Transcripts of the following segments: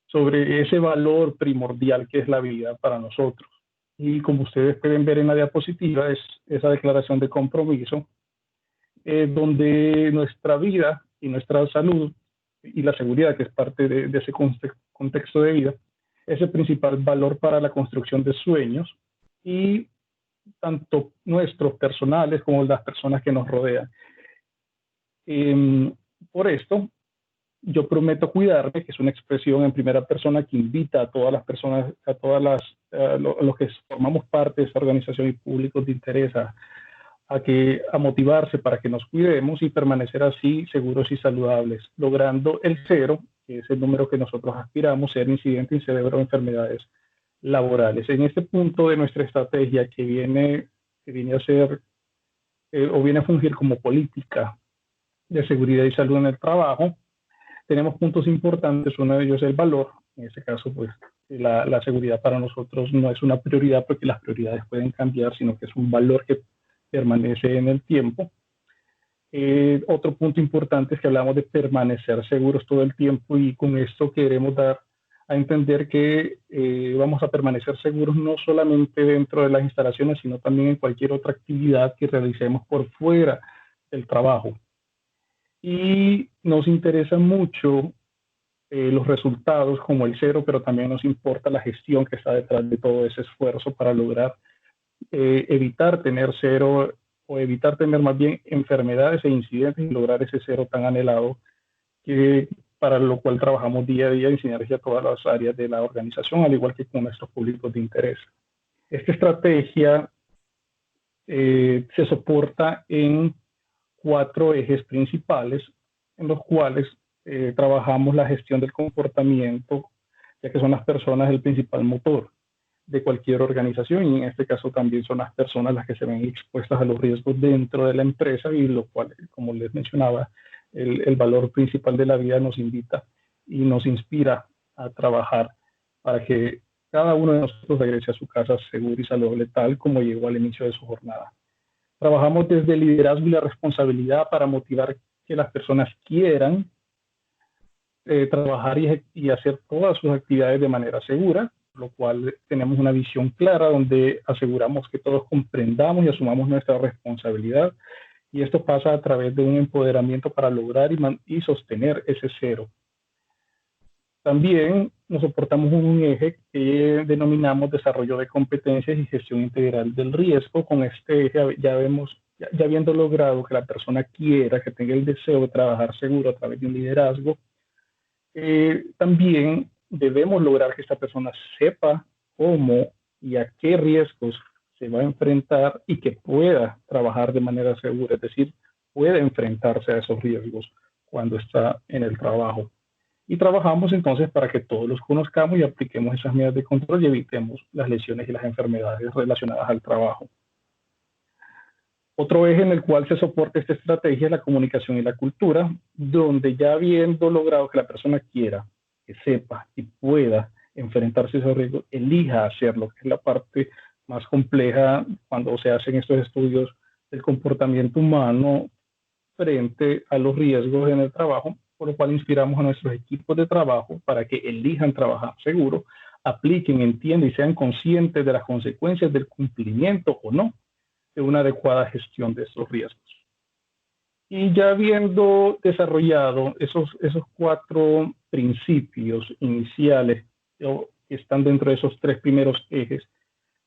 sobre ese valor primordial que es la vida para nosotros. Y como ustedes pueden ver en la diapositiva, es esa declaración de compromiso, donde nuestra vida y nuestra salud y la seguridad, que es parte de ese contexto de vida, es el principal valor para la construcción de sueños y tanto nuestros personales como las personas que nos rodean. Por esto, yo prometo cuidarme, que es una expresión en primera persona que invita a todas las personas, a todas los que formamos parte de esta organización y públicos de interés a motivarse para que nos cuidemos y permanecer así seguros y saludables, logrando el cero, que es el número que nosotros aspiramos, ser incidente en cerebro de enfermedades laborales. En este punto de nuestra estrategia que viene a ser o viene a fungir como política de seguridad y salud en el trabajo, tenemos puntos importantes. Uno de ellos es el valor. En este caso, pues la seguridad para nosotros no es una prioridad porque las prioridades pueden cambiar, sino que es un valor que permanece en el tiempo. Otro punto importante es que hablamos de permanecer seguros todo el tiempo, y con esto queremos dar a entender que vamos a permanecer seguros no solamente dentro de las instalaciones, sino también en cualquier otra actividad que realicemos por fuera del trabajo. Y nos interesa mucho los resultados como el cero, pero también nos importa la gestión que está detrás de todo ese esfuerzo para lograr evitar tener cero, o evitar tener más bien enfermedades e incidentes, y lograr ese cero tan anhelado, que para lo cual trabajamos día a día en sinergia todas las áreas de la organización, al igual que con nuestros públicos de interés. Esta estrategia se soporta en 4 ejes principales, en los cuales trabajamos la gestión del comportamiento, ya que son las personas el principal motor de cualquier organización, y en este caso también son las personas las que se ven expuestas a los riesgos dentro de la empresa, y lo cual, como les mencionaba, el valor principal de la vida nos invita y nos inspira a trabajar para que cada uno de nosotros regrese a su casa seguro y saludable, tal como llegó al inicio de su jornada. Trabajamos desde el liderazgo y la responsabilidad para motivar que las personas quieran trabajar y hacer todas sus actividades de manera segura, lo cual tenemos una visión clara donde aseguramos que todos comprendamos y asumamos nuestra responsabilidad, y esto pasa a través de un empoderamiento para lograr y sostener ese cero. También nos soportamos un eje que denominamos desarrollo de competencias y gestión integral del riesgo. Con este eje ya habiendo logrado que la persona quiera, que tenga el deseo de trabajar seguro a través de un liderazgo, también debemos lograr que esta persona sepa cómo y a qué riesgos se va a enfrentar y que pueda trabajar de manera segura, es decir, puede enfrentarse a esos riesgos cuando está en el trabajo. Y trabajamos entonces para que todos los conozcamos y apliquemos esas medidas de control y evitemos las lesiones y las enfermedades relacionadas al trabajo. Otro eje en el cual se soporta esta estrategia es la comunicación y la cultura, donde ya habiendo logrado que la persona quiera, que sepa y pueda enfrentarse a esos riesgos, elija hacerlo, que es la parte más compleja cuando se hacen estos estudios del comportamiento humano frente a los riesgos en el trabajo, por lo cual inspiramos a nuestros equipos de trabajo para que elijan trabajar seguro, apliquen, entiendan y sean conscientes de las consecuencias del cumplimiento o no de una adecuada gestión de estos riesgos. Y ya habiendo desarrollado esos 4 principios iniciales que están dentro de esos 3 primeros ejes,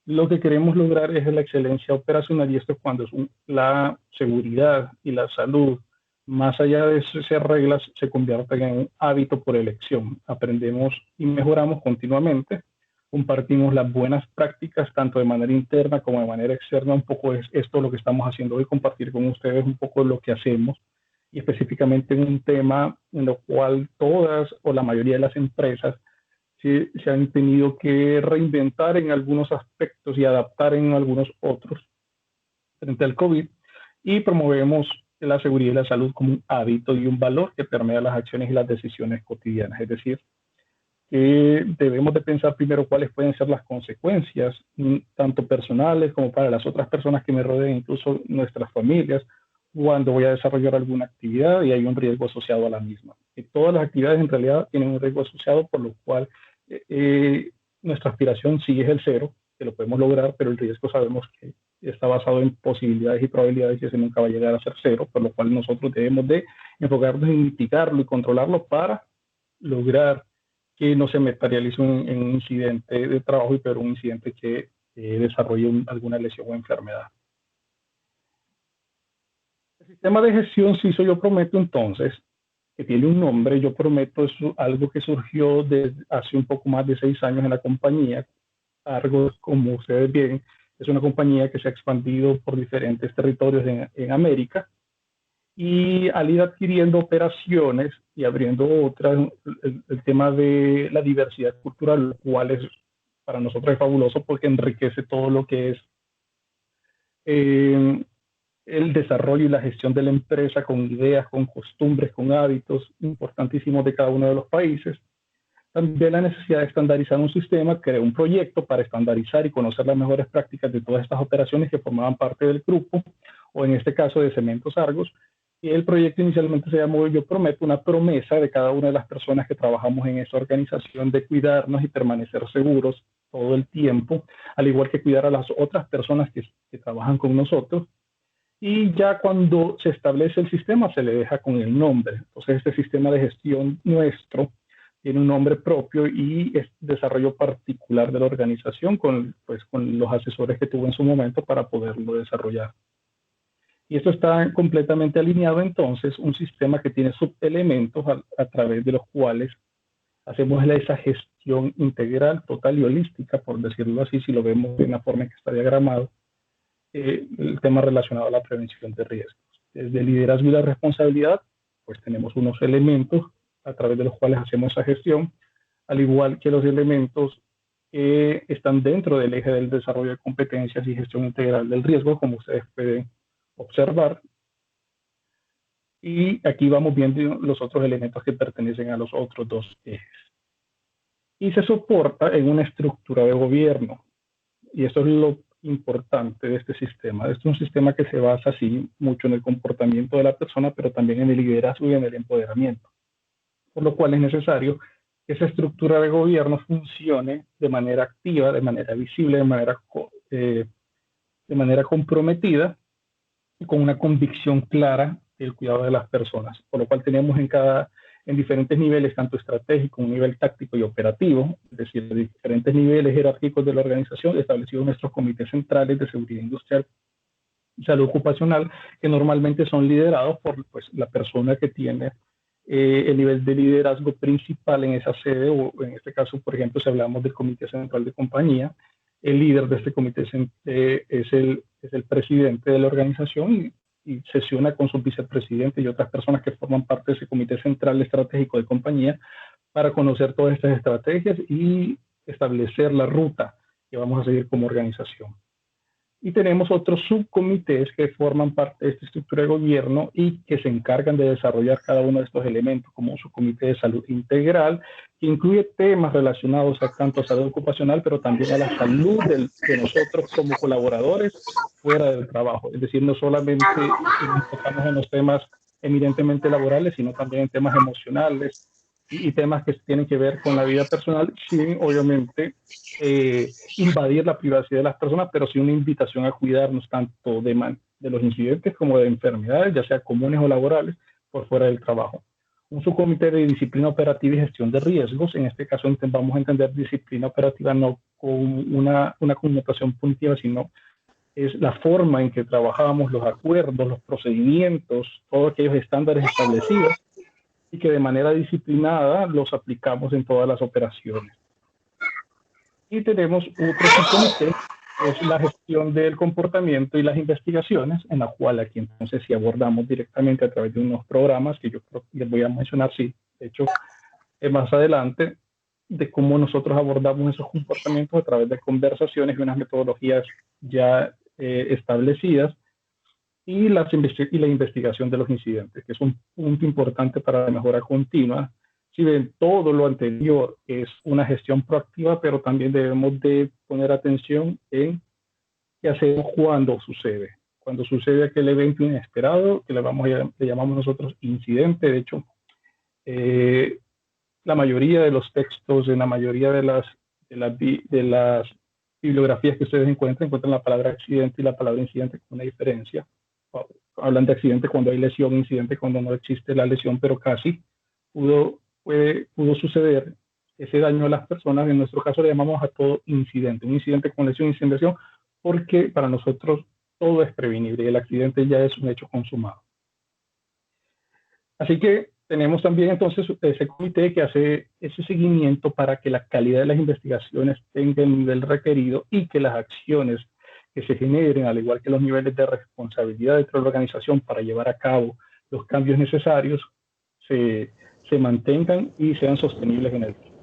lo que queremos lograr es la excelencia operacional, y esto es cuando la seguridad y la salud, más allá de ser reglas, se convierten en un hábito por elección. Aprendemos y mejoramos continuamente, compartimos las buenas prácticas tanto de manera interna como de manera externa. Un poco es esto lo que estamos haciendo hoy, compartir con ustedes un poco lo que hacemos, y específicamente en un tema en lo cual todas o la mayoría de las empresas se han tenido que reinventar en algunos aspectos y adaptar en algunos otros frente al COVID, y promovemos la seguridad y la salud como un hábito y un valor que permea las acciones y las decisiones cotidianas. Es decir, que debemos de pensar primero cuáles pueden ser las consecuencias, tanto personales como para las otras personas que me rodean, incluso nuestras familias, cuando voy a desarrollar alguna actividad y hay un riesgo asociado a la misma. que todas las actividades en realidad tienen un riesgo asociado, por lo cual nuestra aspiración sí es el cero, que lo podemos lograr, pero el riesgo sabemos que está basado en posibilidades y probabilidades y ese nunca va a llegar a ser cero, por lo cual nosotros debemos de enfocarnos en mitigarlo y controlarlo para lograr que no se materialice en un incidente de trabajo y peor un incidente que desarrolle alguna lesión o enfermedad. El sistema de gestión CISO Yo Prometo, entonces, que tiene un nombre, Yo Prometo, es algo que surgió desde hace un poco más de 6 años en la compañía. Argos, como ustedes ven, es una compañía que se ha expandido por diferentes territorios en América, y al ir adquiriendo operaciones y abriendo otras, el tema de la diversidad cultural, lo cual es para nosotros es fabuloso porque enriquece todo lo que es eh, el desarrollo y la gestión de la empresa con ideas, con costumbres, con hábitos importantísimos de cada uno de los países. También la necesidad de estandarizar un sistema, crear un proyecto para estandarizar y conocer las mejores prácticas de todas estas operaciones que formaban parte del grupo, o en este caso de Cementos Argos. Y el proyecto inicialmente se llamó Yo Prometo, una promesa de cada una de las personas que trabajamos en esta organización de cuidarnos y permanecer seguros todo el tiempo, al igual que cuidar a las otras personas que trabajan con nosotros. Y ya cuando se establece el sistema, se le deja con el nombre. Entonces, este sistema de gestión nuestro tiene un nombre propio y es desarrollo particular de la organización pues, con los asesores que tuvo en su momento para poderlo desarrollar. Y esto está completamente alineado, entonces, un sistema que tiene subelementos a través de los cuales hacemos esa gestión integral, total y holística, por decirlo así, si lo vemos de una forma en que está diagramado, el tema relacionado a la prevención de riesgos. Desde el liderazgo y la responsabilidad, pues tenemos unos elementos a través de los cuales hacemos esa gestión, al igual que los elementos que están dentro del eje del desarrollo de competencias y gestión integral del riesgo, como ustedes pueden observar. Y aquí vamos viendo los otros elementos que pertenecen a los otros dos ejes. Y se soporta en una estructura de gobierno. Y eso es lo importante de este sistema. Este es un sistema que se basa así mucho en el comportamiento de la persona, pero también en el liderazgo y en el empoderamiento. Por lo cual es necesario que esa estructura de gobierno funcione de manera activa, de manera visible, de manera comprometida y con una convicción clara del cuidado de las personas. Por lo cual tenemos en diferentes niveles, tanto estratégico, un nivel táctico y operativo, es decir, de diferentes niveles jerárquicos de la organización, establecidos nuestros comités centrales de seguridad industrial y salud ocupacional, que normalmente son liderados por pues, la persona que tiene el nivel de liderazgo principal en esa sede, o en este caso, por ejemplo, si hablamos del comité central de compañía, el líder de este comité es el presidente de la organización y sesiona con su vicepresidente y otras personas que forman parte de ese comité central estratégico de compañía para conocer todas estas estrategias y establecer la ruta que vamos a seguir como organización. Y tenemos otros subcomités que forman parte de esta estructura de gobierno y que se encargan de desarrollar cada uno de estos elementos, como un subcomité de salud integral, que incluye temas relacionados tanto a salud ocupacional, pero también a la salud de nosotros como colaboradores fuera del trabajo. Es decir, no solamente nos enfocamos en los temas eminentemente laborales, sino también en temas emocionales y temas que tienen que ver con la vida personal, sin obviamente invadir la privacidad de las personas, pero sí una invitación a cuidarnos tanto de los incidentes como de enfermedades, ya sea comunes o laborales, por fuera del trabajo. Un subcomité de disciplina operativa y gestión de riesgos, en este caso vamos a entender disciplina operativa no con una connotación punitiva, sino es la forma en que trabajamos, los acuerdos, los procedimientos, todos aquellos estándares establecidos y que de manera disciplinada los aplicamos en todas las operaciones. Y tenemos otro subcomité, que es la gestión del comportamiento y las investigaciones, en la cual aquí entonces sí abordamos directamente a través de unos programas que yo creo que les voy a mencionar, sí, de hecho, más adelante, de cómo nosotros abordamos esos comportamientos a través de conversaciones y unas metodologías ya establecidas, y la investigación de los incidentes, que es un punto importante para la mejora continua. Si ven, todo lo anterior es una gestión proactiva, pero también debemos de poner atención en qué hacemos cuando sucede. Cuando sucede aquel evento inesperado, que le llamamos nosotros incidente. De hecho, La mayoría de los textos, en la mayoría de las bibliografías que ustedes encuentran la palabra accidente y la palabra incidente con una diferencia. Hablan de accidente cuando hay lesión, incidente cuando no existe la lesión, pero casi pudo suceder ese daño a las personas. En nuestro caso le llamamos a todo incidente, un incidente con lesión y sin lesión, porque para nosotros todo es prevenible y el accidente ya es un hecho consumado. Así que tenemos también entonces ese comité que hace ese seguimiento para que la calidad de las investigaciones tenga el nivel requerido y que las acciones que se generen, al igual que los niveles de responsabilidad dentro de la organización para llevar a cabo los cambios necesarios, se mantengan y sean sostenibles en el tiempo.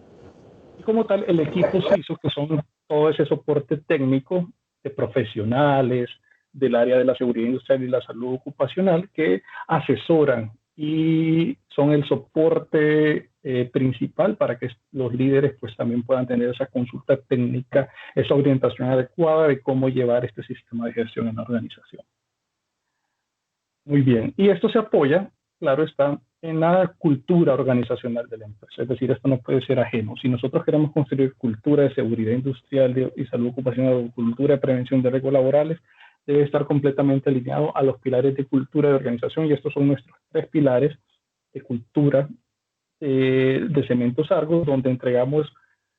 Y como tal, el equipo CISO, que son todo ese soporte técnico de profesionales del área de la seguridad industrial y la salud ocupacional, que asesoran y son el soporte principal para que los líderes pues también puedan tener esa consulta técnica, esa orientación adecuada de cómo llevar este sistema de gestión en la organización. Muy bien, y esto se apoya, claro está, en la cultura organizacional de la empresa, es decir, esto no puede ser ajeno. Si nosotros queremos construir cultura de seguridad industrial y salud ocupacional o cultura de prevención de riesgos laborales, debe estar completamente alineado a los pilares de cultura de organización, y estos son nuestros 3 pilares de cultura de Cementos Argos, donde entregamos,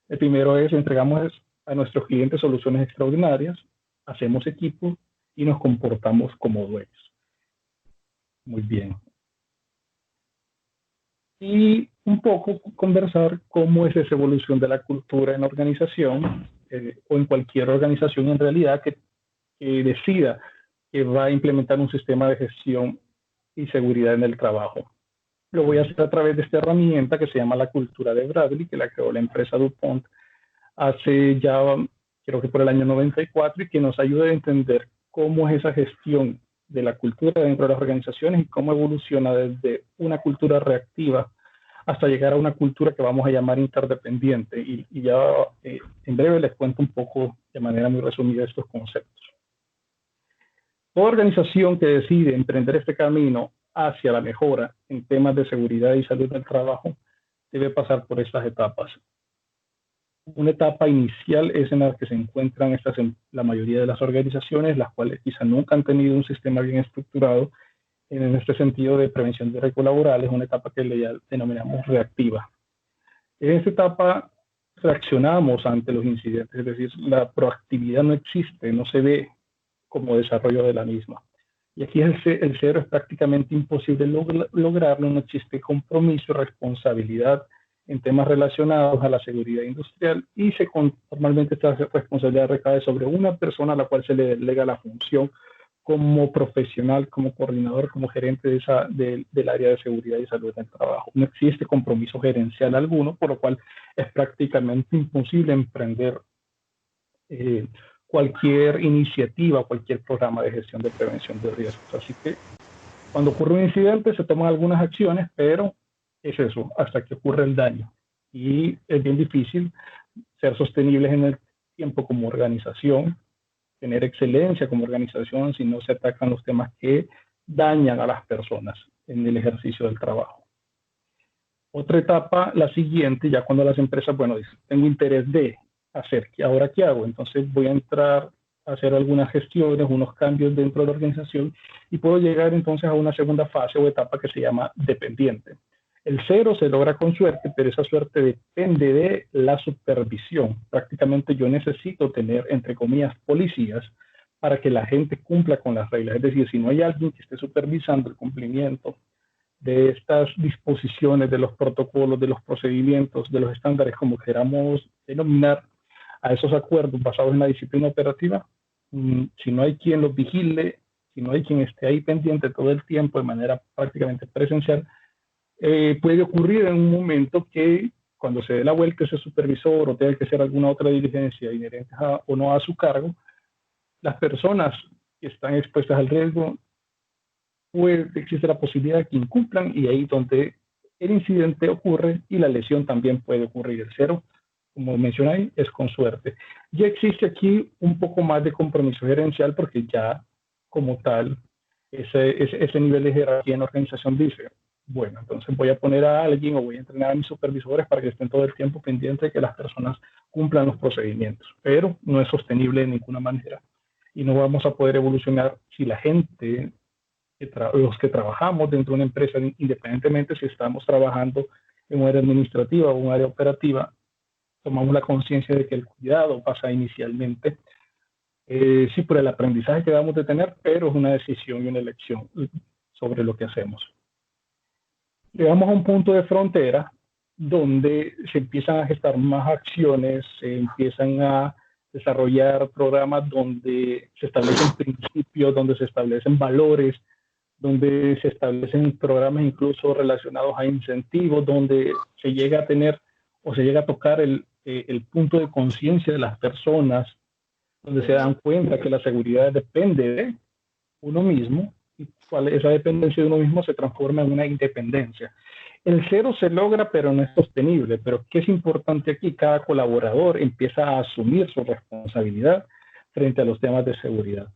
el primero es, entregamos a nuestros clientes soluciones extraordinarias, hacemos equipo y nos comportamos como dueños. Muy bien. Y un poco conversar cómo es esa evolución de la cultura en la organización o en cualquier organización en realidad que decida que va a implementar un sistema de gestión y seguridad en el trabajo. Lo voy a hacer a través de esta herramienta que se llama la cultura de Bradley, que la creó la empresa DuPont hace ya, creo que por el año 94, y que nos ayuda a entender cómo es esa gestión de la cultura dentro de las organizaciones y cómo evoluciona desde una cultura reactiva hasta llegar a una cultura que vamos a llamar interdependiente. Y ya en breve les cuento un poco de manera muy resumida estos conceptos. Toda organización que decide emprender este camino hacia la mejora en temas de seguridad y salud del trabajo debe pasar por estas etapas. Una etapa inicial es en la que se encuentran la mayoría de las organizaciones, las cuales quizá nunca han tenido un sistema bien estructurado en este sentido de prevención de riesgos laborales, una etapa que le denominamos reactiva. En esta etapa reaccionamos ante los incidentes, es decir, la proactividad no existe, no se ve como desarrollo de la misma. Y aquí el cero es prácticamente imposible lograrlo, no existe compromiso, responsabilidad en temas relacionados a la seguridad industrial, y normalmente esta responsabilidad recae sobre una persona a la cual se le delega la función como profesional, como coordinador, como gerente del área de seguridad y salud del trabajo. No existe compromiso gerencial alguno, por lo cual es prácticamente imposible emprender cualquier iniciativa, cualquier programa de gestión de prevención de riesgos. Así que cuando ocurre un incidente se toman algunas acciones, pero es eso, hasta que ocurre el daño. Y es bien difícil ser sostenibles en el tiempo como organización, tener excelencia como organización si no se atacan los temas que dañan a las personas en el ejercicio del trabajo. Otra etapa, la siguiente, ya cuando las empresas, bueno, dicen, tengo interés de hacer, ¿ahora qué hago? Entonces voy a entrar a hacer algunas gestiones, unos cambios dentro de la organización, y puedo llegar entonces a una segunda fase o etapa que se llama dependiente. El cero se logra con suerte, pero esa suerte depende de la supervisión. Prácticamente yo necesito tener, entre comillas, policías para que la gente cumpla con las reglas. Es decir, si no hay alguien que esté supervisando el cumplimiento de estas disposiciones, de los protocolos, de los procedimientos, de los estándares, como queramos denominar, a esos acuerdos basados en la disciplina operativa, si no hay quien los vigile, si no hay quien esté ahí pendiente todo el tiempo de manera prácticamente presencial, puede ocurrir en un momento que cuando se dé la vuelta ese supervisor o tenga que hacer alguna otra diligencia inherente o no a su cargo, las personas que están expuestas al riesgo, pues existe la posibilidad de que incumplan, y ahí donde el incidente ocurre y la lesión también puede ocurrir. El cero, como mencioné, es con suerte. Ya existe aquí un poco más de compromiso gerencial porque ya como tal ese nivel de jerarquía en la organización dice, bueno, entonces voy a poner a alguien o voy a entrenar a mis supervisores para que estén todo el tiempo pendientes de que las personas cumplan los procedimientos, pero no es sostenible de ninguna manera. Y no vamos a poder evolucionar si la gente, los que trabajamos dentro de una empresa, independientemente si estamos trabajando en un área administrativa o un área operativa, tomamos la conciencia de que el cuidado pasa inicialmente, sí, por el aprendizaje que debemos de tener, pero es una decisión y una elección sobre lo que hacemos. Llegamos a un punto de frontera donde se empiezan a gestar más acciones, se empiezan a desarrollar programas donde se establecen principios, donde se establecen valores, donde se establecen programas incluso relacionados a incentivos, donde se llega a tener o se llega a tocar el punto de conciencia de las personas, donde se dan cuenta que la seguridad depende de uno mismo y esa dependencia de uno mismo se transforma en una independencia. El cero se logra, pero no es sostenible. Pero ¿qué es importante aquí? Cada colaborador empieza a asumir su responsabilidad frente a los temas de seguridad.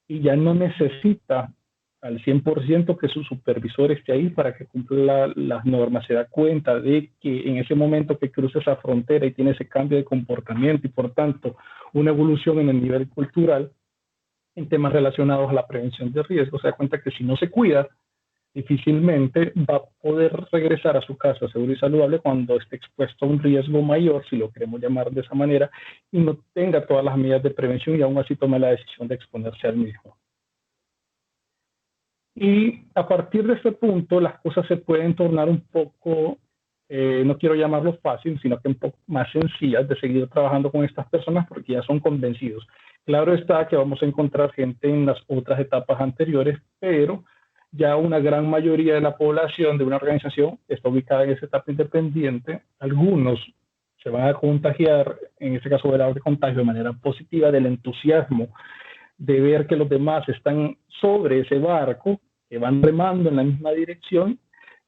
Y ya no necesita al 100% que su supervisor esté ahí para que cumpla las normas. Se da cuenta de que en ese momento que cruza esa frontera y tiene ese cambio de comportamiento y por tanto una evolución en el nivel cultural, en temas relacionados a la prevención de riesgos, se da cuenta que si no se cuida, difícilmente va a poder regresar a su casa seguro y saludable cuando esté expuesto a un riesgo mayor, si lo queremos llamar de esa manera, y no tenga todas las medidas de prevención y aún así tome la decisión de exponerse al mismo. Y a partir de este punto, las cosas se pueden tornar un poco, no quiero llamarlo fácil, sino que un poco más sencillas de seguir trabajando con estas personas porque ya son convencidos. Claro está que vamos a encontrar gente en las otras etapas anteriores, pero ya una gran mayoría de la población de una organización está ubicada en esa etapa independiente. Algunos se van a contagiar, en este caso del contagio, de manera positiva del entusiasmo de ver que los demás están sobre ese barco, que van remando en la misma dirección.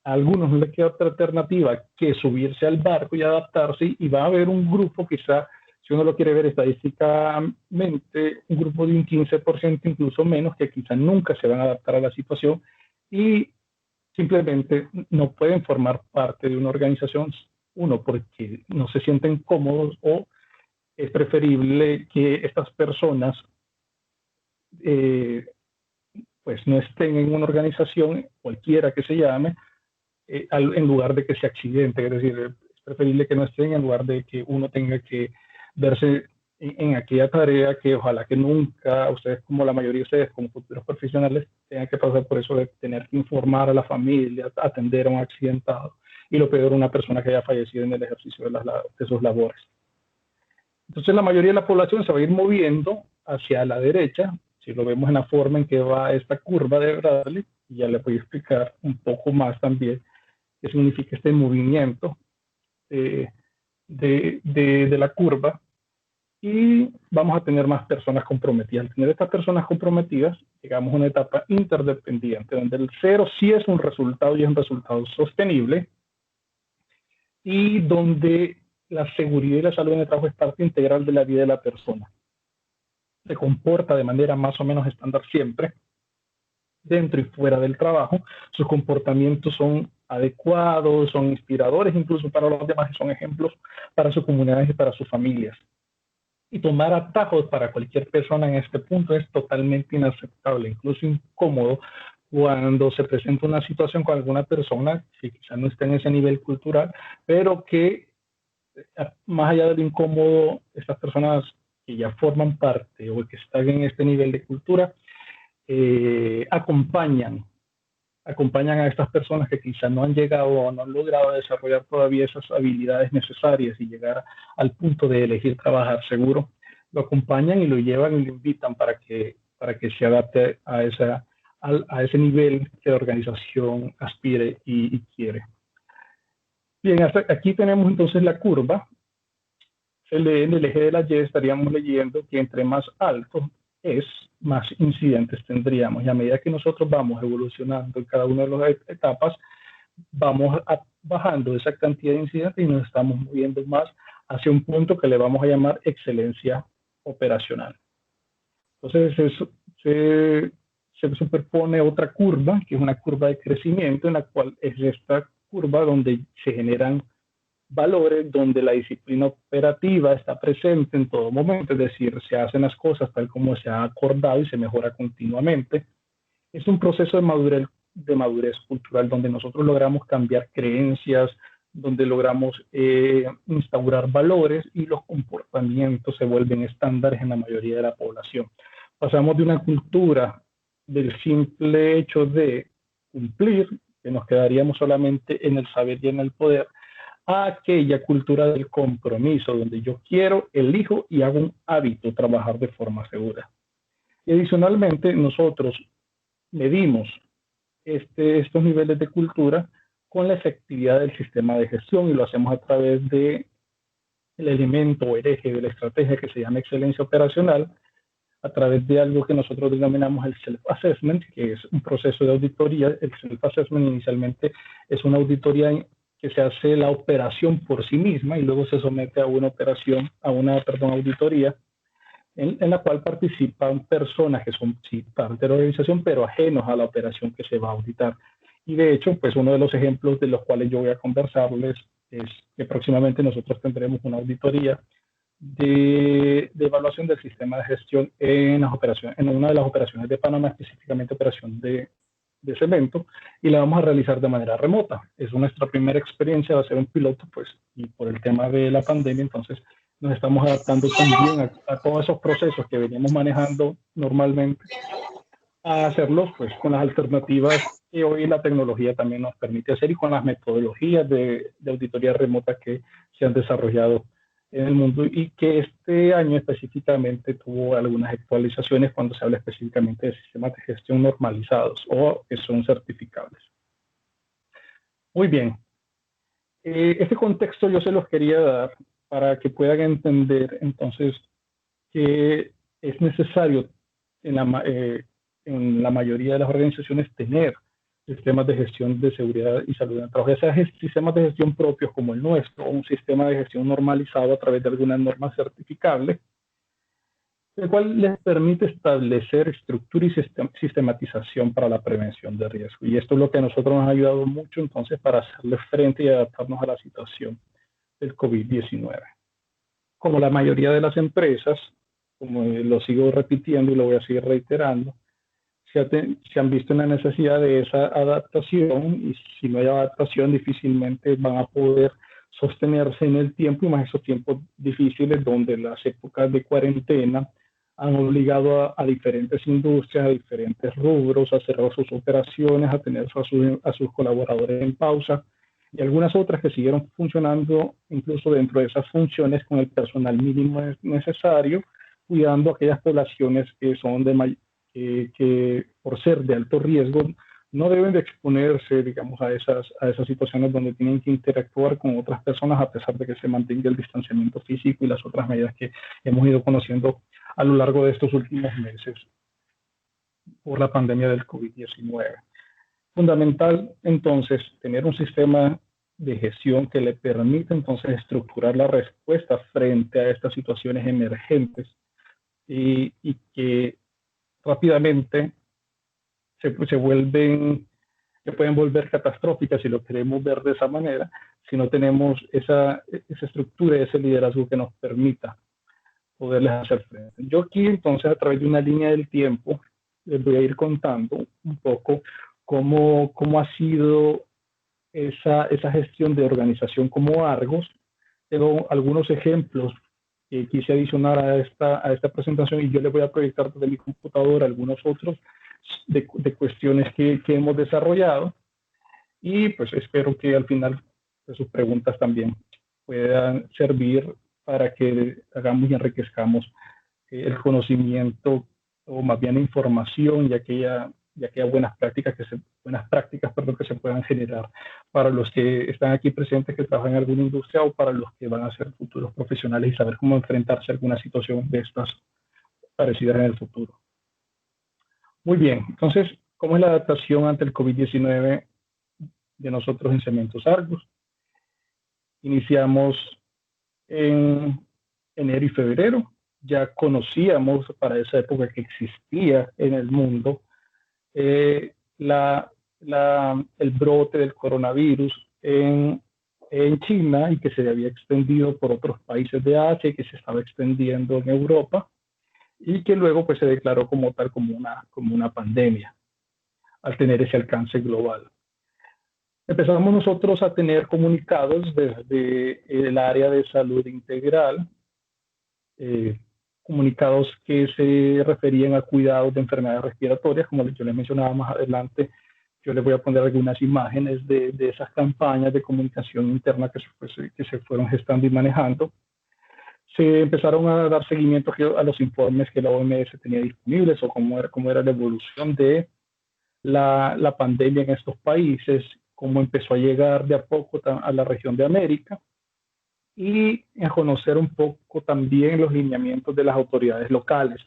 A algunos no les queda otra alternativa que subirse al barco y adaptarse, y va a haber un grupo, quizá, si uno lo quiere ver estadísticamente, un grupo de un 15%, incluso menos, que quizá nunca se van a adaptar a la situación y simplemente no pueden formar parte de una organización, uno, porque no se sienten cómodos, o es preferible que estas personas pues no estén en una organización, cualquiera que se llame, en lugar de que se accidente. Es decir, es preferible que no estén en lugar de que uno tenga que verse en aquella tarea que ojalá que nunca ustedes, como la mayoría de ustedes, como futuros profesionales, tengan que pasar por eso de tener que informar a la familia, atender a un accidentado y lo peor, una persona que haya fallecido en el ejercicio de sus labores. Entonces la mayoría de la población se va a ir moviendo hacia la derecha, si lo vemos en la forma en que va esta curva de Bradley, y ya le voy a explicar un poco más también qué significa este movimiento de la curva, y vamos a tener más personas comprometidas. Al tener estas personas comprometidas, llegamos a una etapa interdependiente, donde el cero sí es un resultado y es un resultado sostenible, y donde la seguridad y la salud en el trabajo es parte integral de la vida de la persona. Se comporta de manera más o menos estándar siempre, dentro y fuera del trabajo. Sus comportamientos son adecuados, son inspiradores incluso para los demás, y son ejemplos para sus comunidades y para sus familias. Y tomar atajos para cualquier persona en este punto es totalmente inaceptable, incluso incómodo, cuando se presenta una situación con alguna persona que quizá no esté en ese nivel cultural, pero que más allá de lo incómodo, estas personas que ya forman parte o que están en este nivel de cultura, acompañan a estas personas que quizá no han llegado o no han logrado desarrollar todavía esas habilidades necesarias y llegar al punto de elegir trabajar seguro. Lo acompañan y lo llevan y lo invitan para que se adapte a ese nivel que la organización aspire y quiere. Bien, hasta aquí tenemos entonces la curva. En el eje de la Y estaríamos leyendo que entre más alto es, más incidentes tendríamos. Y a medida que nosotros vamos evolucionando en cada una de las etapas, vamos bajando esa cantidad de incidentes y nos estamos moviendo más hacia un punto que le vamos a llamar excelencia operacional. Entonces, se superpone otra curva, que es una curva de crecimiento, en la cual es esta curva donde se generan valores, donde la disciplina operativa está presente en todo momento, es decir, se hacen las cosas tal como se ha acordado y se mejora continuamente. Es un proceso de madurez cultural donde nosotros logramos cambiar creencias, donde logramos instaurar valores y los comportamientos se vuelven estándares en la mayoría de la población. Pasamos de una cultura del simple hecho de cumplir, que nos quedaríamos solamente en el saber y en el poder, a aquella cultura del compromiso, donde yo quiero, elijo y hago un hábito trabajar de forma segura. Y adicionalmente, nosotros medimos estos niveles de cultura con la efectividad del sistema de gestión y lo hacemos a través de el elemento o el eje de la estrategia que se llama excelencia operacional, a través de algo que nosotros denominamos el self-assessment, que es un proceso de auditoría. El self-assessment inicialmente es una auditoría que se hace la operación por sí misma y luego se somete a una auditoría en la cual participan personas que son sí, parte de la organización, pero ajenos a la operación que se va a auditar. Y de hecho, pues uno de los ejemplos de los cuales yo voy a conversarles es que próximamente nosotros tendremos una auditoría de evaluación del sistema de gestión en una de las operaciones de Panamá, específicamente operación de cemento, y la vamos a realizar de manera remota. Es nuestra primera experiencia, va a ser un piloto, pues, y por el tema de la pandemia, entonces nos estamos adaptando también a todos esos procesos que veníamos manejando normalmente, a hacerlos, pues, con las alternativas que hoy la tecnología también nos permite hacer y con las metodologías de auditoría remota que se han desarrollado en el mundo y que este año específicamente tuvo algunas actualizaciones cuando se habla específicamente de sistemas de gestión normalizados o que son certificables. Muy bien, este contexto yo se los quería dar para que puedan entender entonces que es necesario en la mayoría de las organizaciones tener sistemas de gestión de seguridad y salud en el trabajo, ya sea sistemas de gestión propios como el nuestro o un sistema de gestión normalizado a través de alguna norma certificable, el cual les permite establecer estructura y sistematización para la prevención de riesgo. Y esto es lo que a nosotros nos ha ayudado mucho entonces para hacerle frente y adaptarnos a la situación del COVID-19. Como la mayoría de las empresas, como lo sigo repitiendo y lo voy a seguir reiterando, se han visto en la necesidad de esa adaptación y si no hay adaptación difícilmente van a poder sostenerse en el tiempo y más esos tiempos difíciles donde las épocas de cuarentena han obligado a diferentes industrias, a diferentes rubros a cerrar sus operaciones, a tener a sus colaboradores en pausa y algunas otras que siguieron funcionando incluso dentro de esas funciones con el personal mínimo necesario, cuidando a aquellas poblaciones que son que por ser de alto riesgo no deben de exponerse, digamos, a esas situaciones donde tienen que interactuar con otras personas a pesar de que se mantenga el distanciamiento físico y las otras medidas que hemos ido conociendo a lo largo de estos últimos meses por la pandemia del COVID-19. Fundamental, entonces, tener un sistema de gestión que le permita, entonces, estructurar la respuesta frente a estas situaciones emergentes y que rápidamente se pueden volver catastróficas si lo queremos ver de esa manera, si no tenemos esa estructura y ese liderazgo que nos permita poderles hacer frente. Yo aquí entonces a través de una línea del tiempo les voy a ir contando un poco cómo ha sido esa gestión de organización como Argos. Tengo algunos ejemplos que quise adicionar a esta presentación y yo les voy a proyectar desde mi computadora algunos otros de cuestiones que hemos desarrollado y pues espero que al final de sus preguntas también puedan servir para que hagamos y enriquezcamos el conocimiento o más bien la información y aquellas buenas prácticas que se puedan generar para los que están aquí presentes que trabajan en alguna industria o para los que van a ser futuros profesionales y saber cómo enfrentarse a alguna situación de estas parecidas en el futuro. Muy bien, entonces, ¿cómo es la adaptación ante el COVID-19 de nosotros en Cementos Argos? Iniciamos en enero y febrero. Ya conocíamos para esa época que existía en el mundo eh, la, el brote del coronavirus en China y que se había extendido por otros países de Asia y que se estaba extendiendo en Europa y que luego pues se declaró como tal como una pandemia al tener ese alcance global. Empezamos nosotros a tener comunicados desde el área de salud integral, eh, comunicados que se referían a cuidados de enfermedades respiratorias, como yo les mencionaba más adelante. Yo les voy a poner algunas imágenes de esas campañas de comunicación interna que se fueron gestando y manejando. Se empezaron a dar seguimiento a los informes que la OMS tenía disponibles o cómo era la evolución de la pandemia en estos países, cómo empezó a llegar de a poco a la región de América y a conocer un poco también los lineamientos de las autoridades locales,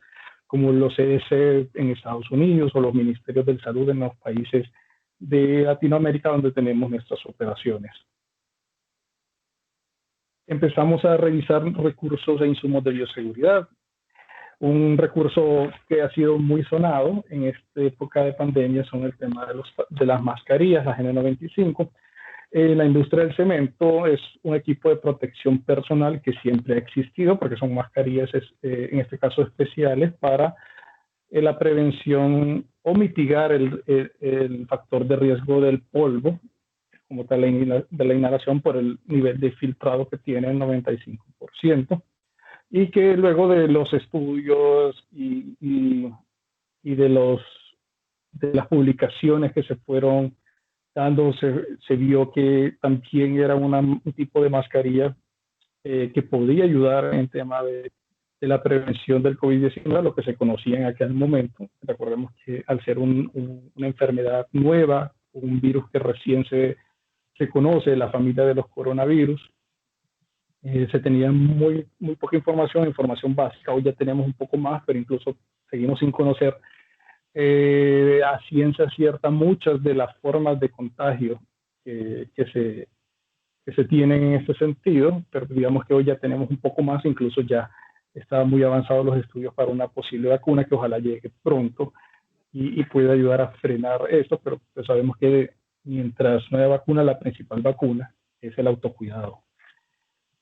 como los CDC en Estados Unidos o los ministerios de salud en los países de Latinoamérica donde tenemos nuestras operaciones. Empezamos a revisar recursos e insumos de bioseguridad. Un recurso que ha sido muy sonado en esta época de pandemia son el tema de las mascarillas, las N95. La industria del cemento es un equipo de protección personal que siempre ha existido porque son mascarillas, en este caso especiales, para la prevención o mitigar el factor de riesgo del polvo, como tal de la inhalación por el nivel de filtrado que tiene el 95%, y que luego de los estudios y de las publicaciones que se fueron dando, se vio que también era un tipo de mascarilla que podía ayudar en tema de la prevención del COVID-19, lo que se conocía en aquel momento. Recordemos que al ser una enfermedad nueva, un virus que recién se conoce, la familia de los coronavirus, se tenía muy poca información básica. Hoy ya tenemos un poco más, pero incluso seguimos sin conocer a ciencia cierta muchas de las formas de contagio que se tienen en este sentido, pero digamos que hoy ya tenemos un poco más, incluso ya están muy avanzados los estudios para una posible vacuna que ojalá llegue pronto y pueda ayudar a frenar esto, pero pues sabemos que mientras no haya vacuna, la principal vacuna es el autocuidado.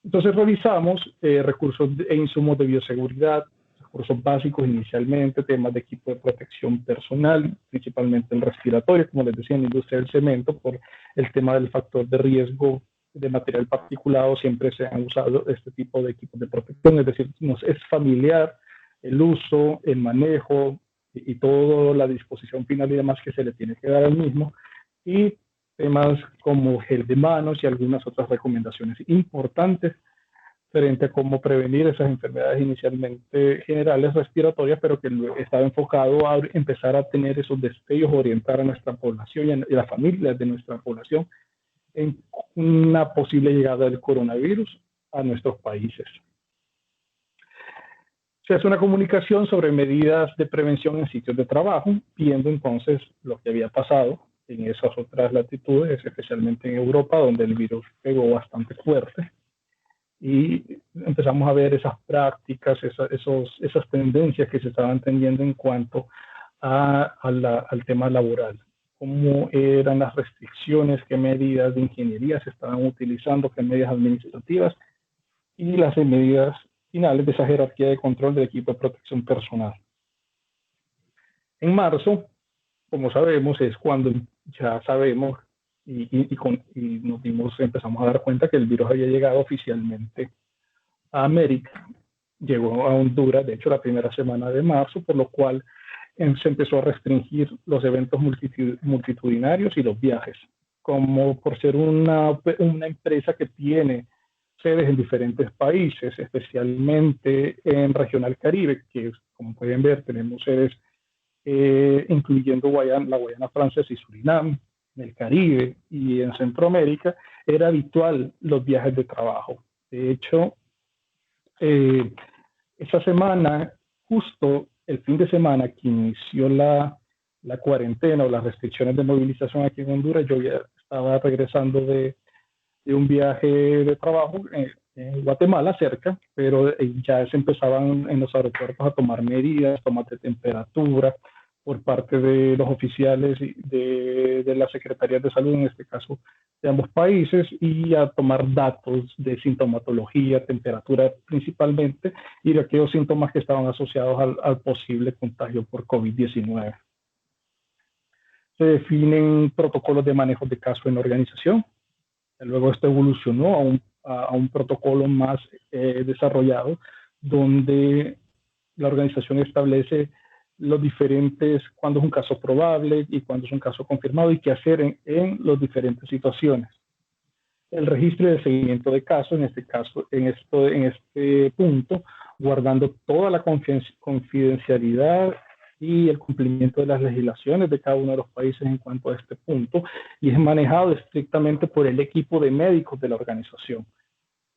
Entonces revisamos recursos e insumos de bioseguridad, recursos básicos inicialmente, temas de equipo de protección personal, principalmente el respiratorio, como les decía, en la industria del cemento, por el tema del factor de riesgo de material particulado, siempre se han usado este tipo de equipos de protección, es decir, nos es familiar el uso, el manejo y toda la disposición final y demás que se le tiene que dar al mismo, y temas como gel de manos y algunas otras recomendaciones importantes frente a cómo prevenir esas enfermedades inicialmente generales respiratorias, pero que estaba enfocado a empezar a tener esos destellos, orientar a nuestra población y a las familias de nuestra población en una posible llegada del coronavirus a nuestros países. Se hace una comunicación sobre medidas de prevención en sitios de trabajo, viendo entonces lo que había pasado en esas otras latitudes, especialmente en Europa, donde el virus pegó bastante fuerte. Y empezamos a ver esas prácticas, esas tendencias que se estaban teniendo en cuanto al tema laboral. Cómo eran las restricciones, qué medidas de ingeniería se estaban utilizando, qué medidas administrativas y las medidas finales de esa jerarquía de control del equipo de protección personal. En marzo, como sabemos, es cuando ya sabemos y empezamos a dar cuenta que el virus había llegado oficialmente a América, llegó a Honduras, de hecho la primera semana de marzo, por lo cual se empezó a restringir los eventos multitudinarios y los viajes, como por ser una empresa que tiene sedes en diferentes países, especialmente en Regional Caribe, que como pueden ver tenemos sedes incluyendo la Guayana Francesa y Surinam, en el Caribe y en Centroamérica, era habitual los viajes de trabajo. De hecho, esa semana, justo el fin de semana que inició la cuarentena o las restricciones de movilización aquí en Honduras, yo ya estaba regresando de un viaje de trabajo en Guatemala cerca, pero ya se empezaban en los aeropuertos a tomar medidas, tomas de temperatura, por parte de los oficiales de las secretarías de salud, en este caso de ambos países, y a tomar datos de sintomatología, temperatura principalmente, y de aquellos síntomas que estaban asociados al posible contagio por COVID-19. Se definen protocolos de manejo de casos en la organización. Luego esto evolucionó a un protocolo más desarrollado, donde la organización establece los diferentes, cuándo es un caso probable y cuándo es un caso confirmado y qué hacer en las diferentes situaciones. El registro y el seguimiento de casos, en este caso, en este punto, guardando toda la confidencialidad y el cumplimiento de las legislaciones de cada uno de los países en cuanto a este punto, y es manejado estrictamente por el equipo de médicos de la organización.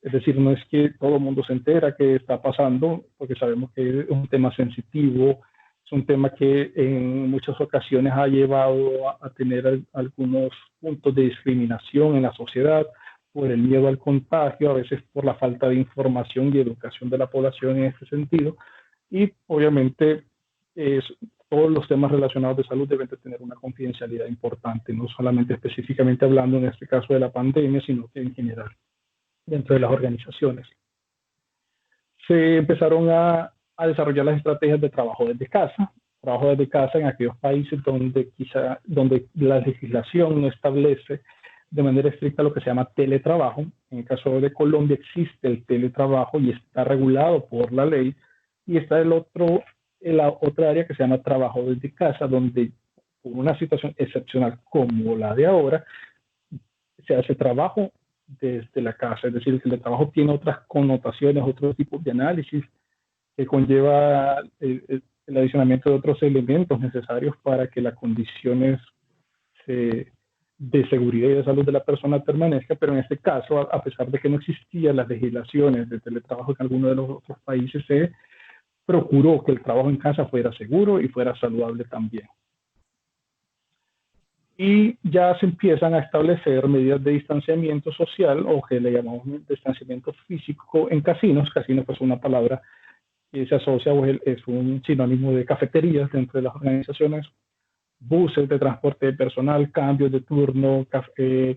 Es decir, no es que todo el mundo se entera que está pasando, porque sabemos que es un tema sensitivo, es un tema que en muchas ocasiones ha llevado a tener algunos puntos de discriminación en la sociedad por el miedo al contagio, a veces por la falta de información y educación de la población en este sentido. Y obviamente todos los temas relacionados de salud deben de tener una confidencialidad importante, no solamente específicamente hablando en este caso de la pandemia, sino que en general dentro de las organizaciones. Se empezaron a desarrollar las estrategias de trabajo desde casa en aquellos países donde la legislación no establece de manera estricta lo que se llama teletrabajo. En el caso de Colombia existe el teletrabajo y está regulado por la ley, y está la otra área que se llama trabajo desde casa, donde por una situación excepcional como la de ahora, se hace trabajo desde la casa, es decir, que el trabajo tiene otras connotaciones, otros tipos de análisis que conlleva el adicionamiento de otros elementos necesarios para que las condiciones de seguridad y de salud de la persona permanezca, pero en este caso, a pesar de que no existían las legislaciones de teletrabajo en algunos de los otros países, se procuró que el trabajo en casa fuera seguro y fuera saludable también. Y ya se empiezan a establecer medidas de distanciamiento social, o que le llamamos distanciamiento físico en casinos. Casinos pues, es una palabra que se asocia o es un sinónimo de cafeterías dentro de las organizaciones, buses de transporte de personal, cambios de turno,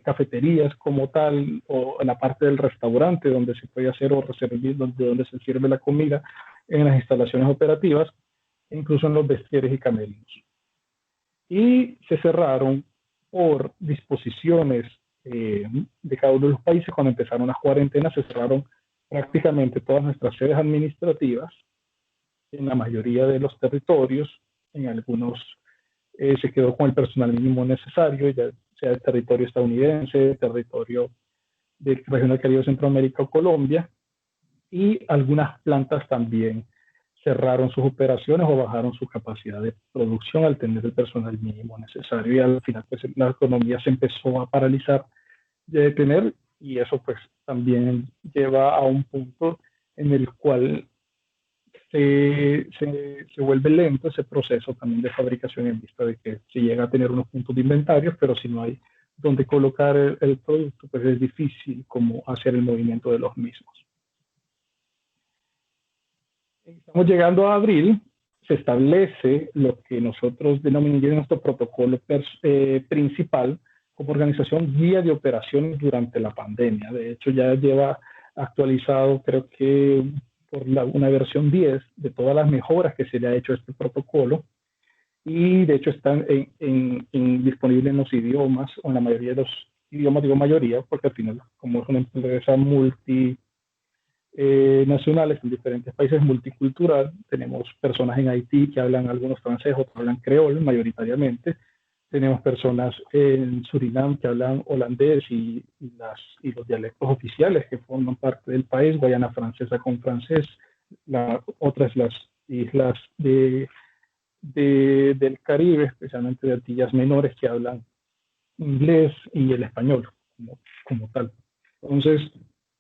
cafeterías como tal, o en la parte del restaurante donde se puede hacer o servir, donde se sirve la comida, en las instalaciones operativas, e incluso en los vestidores y camerinos. Y se cerraron por disposiciones de cada uno de los países. Cuando empezaron las cuarentenas, se cerraron prácticamente todas nuestras sedes administrativas en la mayoría de los territorios. En algunos se quedó con el personal mínimo necesario, ya sea el territorio estadounidense, el territorio de región del Caribe, Centroamérica o Colombia, y algunas plantas también cerraron sus operaciones o bajaron su capacidad de producción al tener el personal mínimo necesario, y al final pues la economía se empezó a paralizar y a detener, y eso pues también lleva a un punto en el cual se vuelve lento ese proceso también de fabricación, en vista de que se llega a tener unos puntos de inventarios, pero si no hay donde colocar el producto, pues es difícil como hacer el movimiento de los mismos. Estamos llegando a abril, se establece lo que nosotros denominamos nuestro protocolo principal como organización, guía de operaciones durante la pandemia. De hecho, ya lleva actualizado, creo que por una versión 10 de todas las mejoras que se le ha hecho a este protocolo, y de hecho están disponibles en los idiomas, o en la mayoría de los idiomas, digo mayoría, porque al final, como es una empresa nacionales en diferentes países, multicultural. Tenemos personas en Haití que hablan algunos francés, otros hablan creol mayoritariamente. Tenemos personas en Surinam que hablan holandés y los dialectos oficiales que forman parte del país, Guayana Francesa con francés, otras las islas del Caribe, especialmente de Antillas Menores, que hablan inglés y el español como tal. Entonces,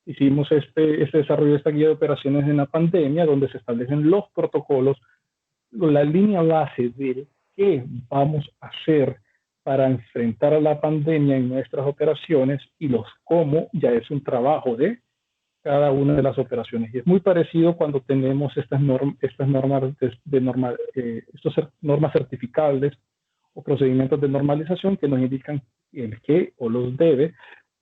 hicimos este desarrollo de esta guía de operaciones en la pandemia, donde se establecen los protocolos, la línea base de qué vamos a hacer para enfrentar a la pandemia en nuestras operaciones, y los cómo ya es un trabajo de cada una de las operaciones. Y es muy parecido cuando tenemos estas normas certificables o procedimientos de normalización que nos indican el qué o los debe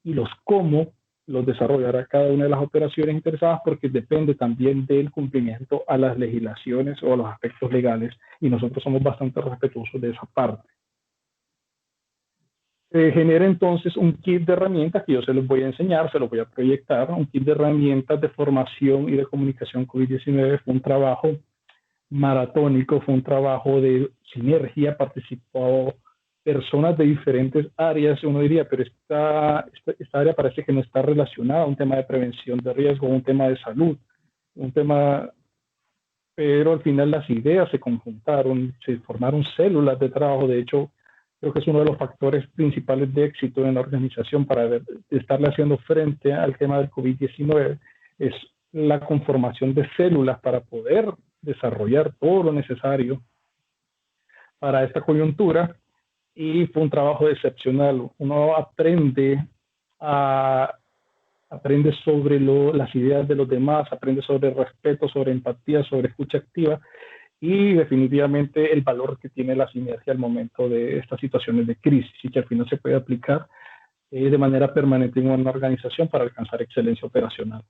y los cómo los desarrollará cada una de las operaciones interesadas, porque depende también del cumplimiento a las legislaciones o a los aspectos legales, y nosotros somos bastante respetuosos de esa parte. Se genera entonces un kit de herramientas que yo se los voy a enseñar, se los voy a proyectar, un kit de herramientas de formación y de comunicación COVID-19. Fue un trabajo maratónico, fue un trabajo de sinergia, participó personas de diferentes áreas. Uno diría, pero esta área parece que no está relacionada a un tema de prevención de riesgo, un tema de salud, un tema, pero al final las ideas se conjuntaron, se formaron células de trabajo. De hecho, creo que es uno de los factores principales de éxito en la organización para estarle haciendo frente al tema del COVID-19, es la conformación de células para poder desarrollar todo lo necesario para esta coyuntura, y fue un trabajo excepcional. Uno aprende sobre las ideas de los demás, aprende sobre respeto, sobre empatía, sobre escucha activa, y definitivamente el valor que tiene la sinergia al momento de estas situaciones de crisis, y que al final se puede aplicar de manera permanente en una organización para alcanzar excelencia operacional.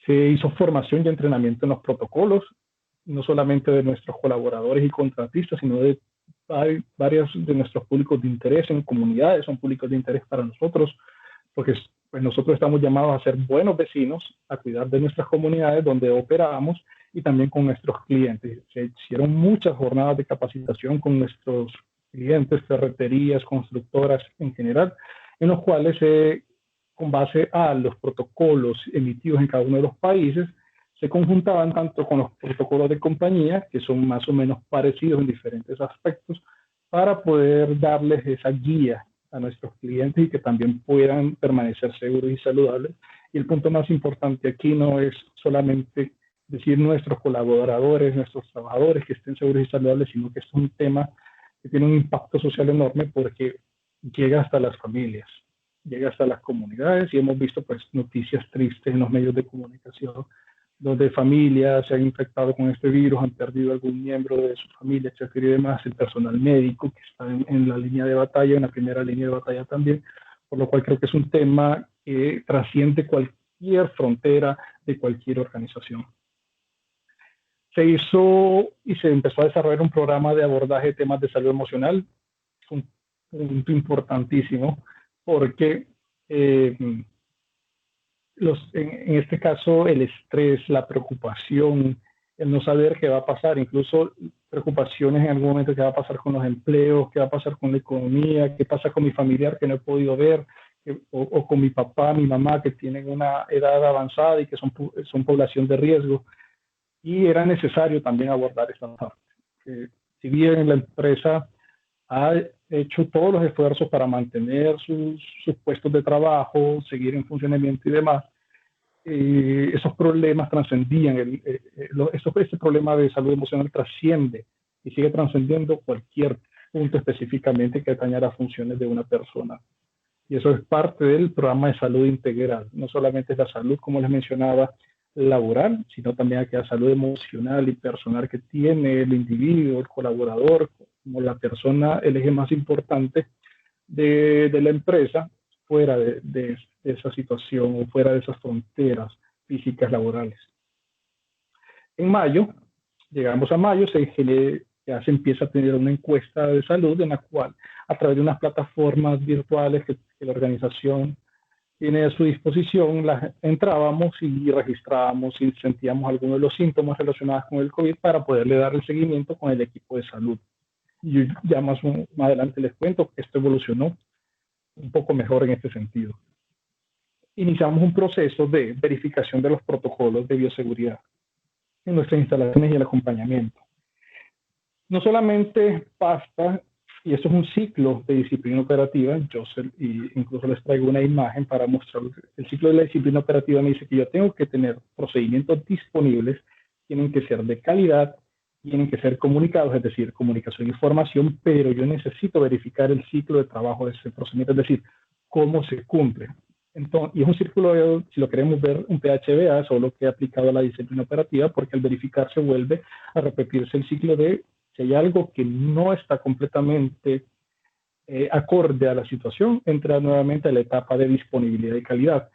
Se hizo formación y entrenamiento en los protocolos, no solamente de nuestros colaboradores y contratistas, sino de varios de nuestros públicos de interés en comunidades, son públicos de interés para nosotros, porque pues nosotros estamos llamados a ser buenos vecinos, a cuidar de nuestras comunidades donde operamos y también con nuestros clientes. Se hicieron muchas jornadas de capacitación con nuestros clientes, ferreterías, constructoras en general, en los cuales con base a los protocolos emitidos en cada uno de los países, se conjuntaban tanto con los protocolos de compañía, que son más o menos parecidos en diferentes aspectos, para poder darles esa guía a nuestros clientes y que también puedan permanecer seguros y saludables. Y el punto más importante aquí no es solamente decir nuestros colaboradores, nuestros trabajadores que estén seguros y saludables, sino que es un tema que tiene un impacto social enorme porque llega hasta las familias, llega hasta las comunidades, y hemos visto pues noticias tristes en los medios de comunicación donde familias se han infectado con este virus, han perdido algún miembro de su familia, etcétera y demás, el personal médico que está en la línea de batalla, en la primera línea de batalla también, por lo cual creo que es un tema que trasciende cualquier frontera de cualquier organización. Se hizo y se empezó a desarrollar un programa de abordaje de temas de salud emocional, un punto importantísimo, porque en este caso el estrés, la preocupación, el no saber qué va a pasar, incluso preocupaciones en algún momento, qué va a pasar con los empleos, qué va a pasar con la economía, qué pasa con mi familiar que no he podido ver, o con mi papá, mi mamá que tienen una edad avanzada y que son población de riesgo. Y era necesario también abordar esta parte. Si bien la empresa ha hecho todos los esfuerzos para mantener sus puestos de trabajo, seguir en funcionamiento y demás, esos problemas trascendían, este problema de salud emocional trasciende y sigue trascendiendo cualquier punto específicamente que atañara funciones de una persona. Y eso es parte del programa de salud integral. No solamente es la salud, como les mencionaba, laboral, sino también aquella salud emocional y personal que tiene el individuo, el colaborador, como la persona, el eje más importante de la empresa, fuera de esa situación o fuera de esas fronteras físicas laborales. En mayo, llegamos a mayo, ya se empieza a tener una encuesta de salud en la cual, a través de unas plataformas virtuales que la organización tiene a su disposición, entrábamos y registrábamos si sentíamos algunos de los síntomas relacionados con el COVID para poderle dar el seguimiento con el equipo de salud. Y ya más adelante les cuento que esto evolucionó un poco mejor en este sentido. Iniciamos un proceso de verificación de los protocolos de bioseguridad en nuestras instalaciones y el acompañamiento. No solamente basta, y esto es un ciclo de disciplina operativa, incluso les traigo una imagen para mostrar el ciclo de la disciplina operativa. Me dice que yo tengo que tener procedimientos disponibles, tienen que ser de calidad, tienen que ser comunicados, es decir, comunicación y formación, pero yo necesito verificar el ciclo de trabajo de ese procedimiento, es decir, cómo se cumple. Entonces, y es un círculo, si lo queremos ver, un PHBA, solo que aplicado a la disciplina operativa, porque al verificar se vuelve a repetirse el ciclo de si hay algo que no está completamente acorde a la situación, entra nuevamente a la etapa de disponibilidad y calidad.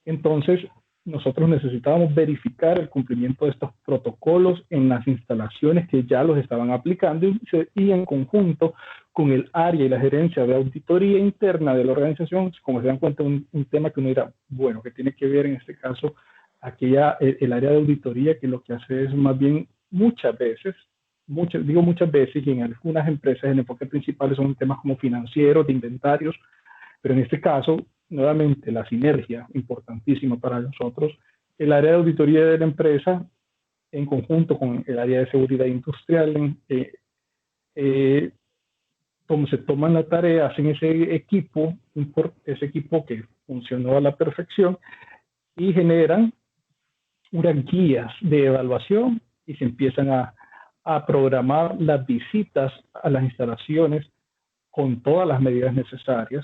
Entonces, nosotros necesitábamos verificar el cumplimiento de estos protocolos en las instalaciones que ya los estaban aplicando y en conjunto con el área y la gerencia de auditoría interna de la organización, como se dan cuenta, un tema que uno dirá, bueno, que tiene que ver en este caso el área de auditoría, que lo que hace es más bien muchas veces, digo muchas veces, y en algunas empresas el enfoque principal son temas como financieros, de inventarios, pero en este caso, nuevamente, la sinergia importantísima para nosotros, el área de auditoría de la empresa, en conjunto con el área de seguridad industrial, eh, como se toman la tarea, hacen ese equipo que funcionó a la perfección y generan unas guías de evaluación y se empiezan a programar las visitas a las instalaciones con todas las medidas necesarias,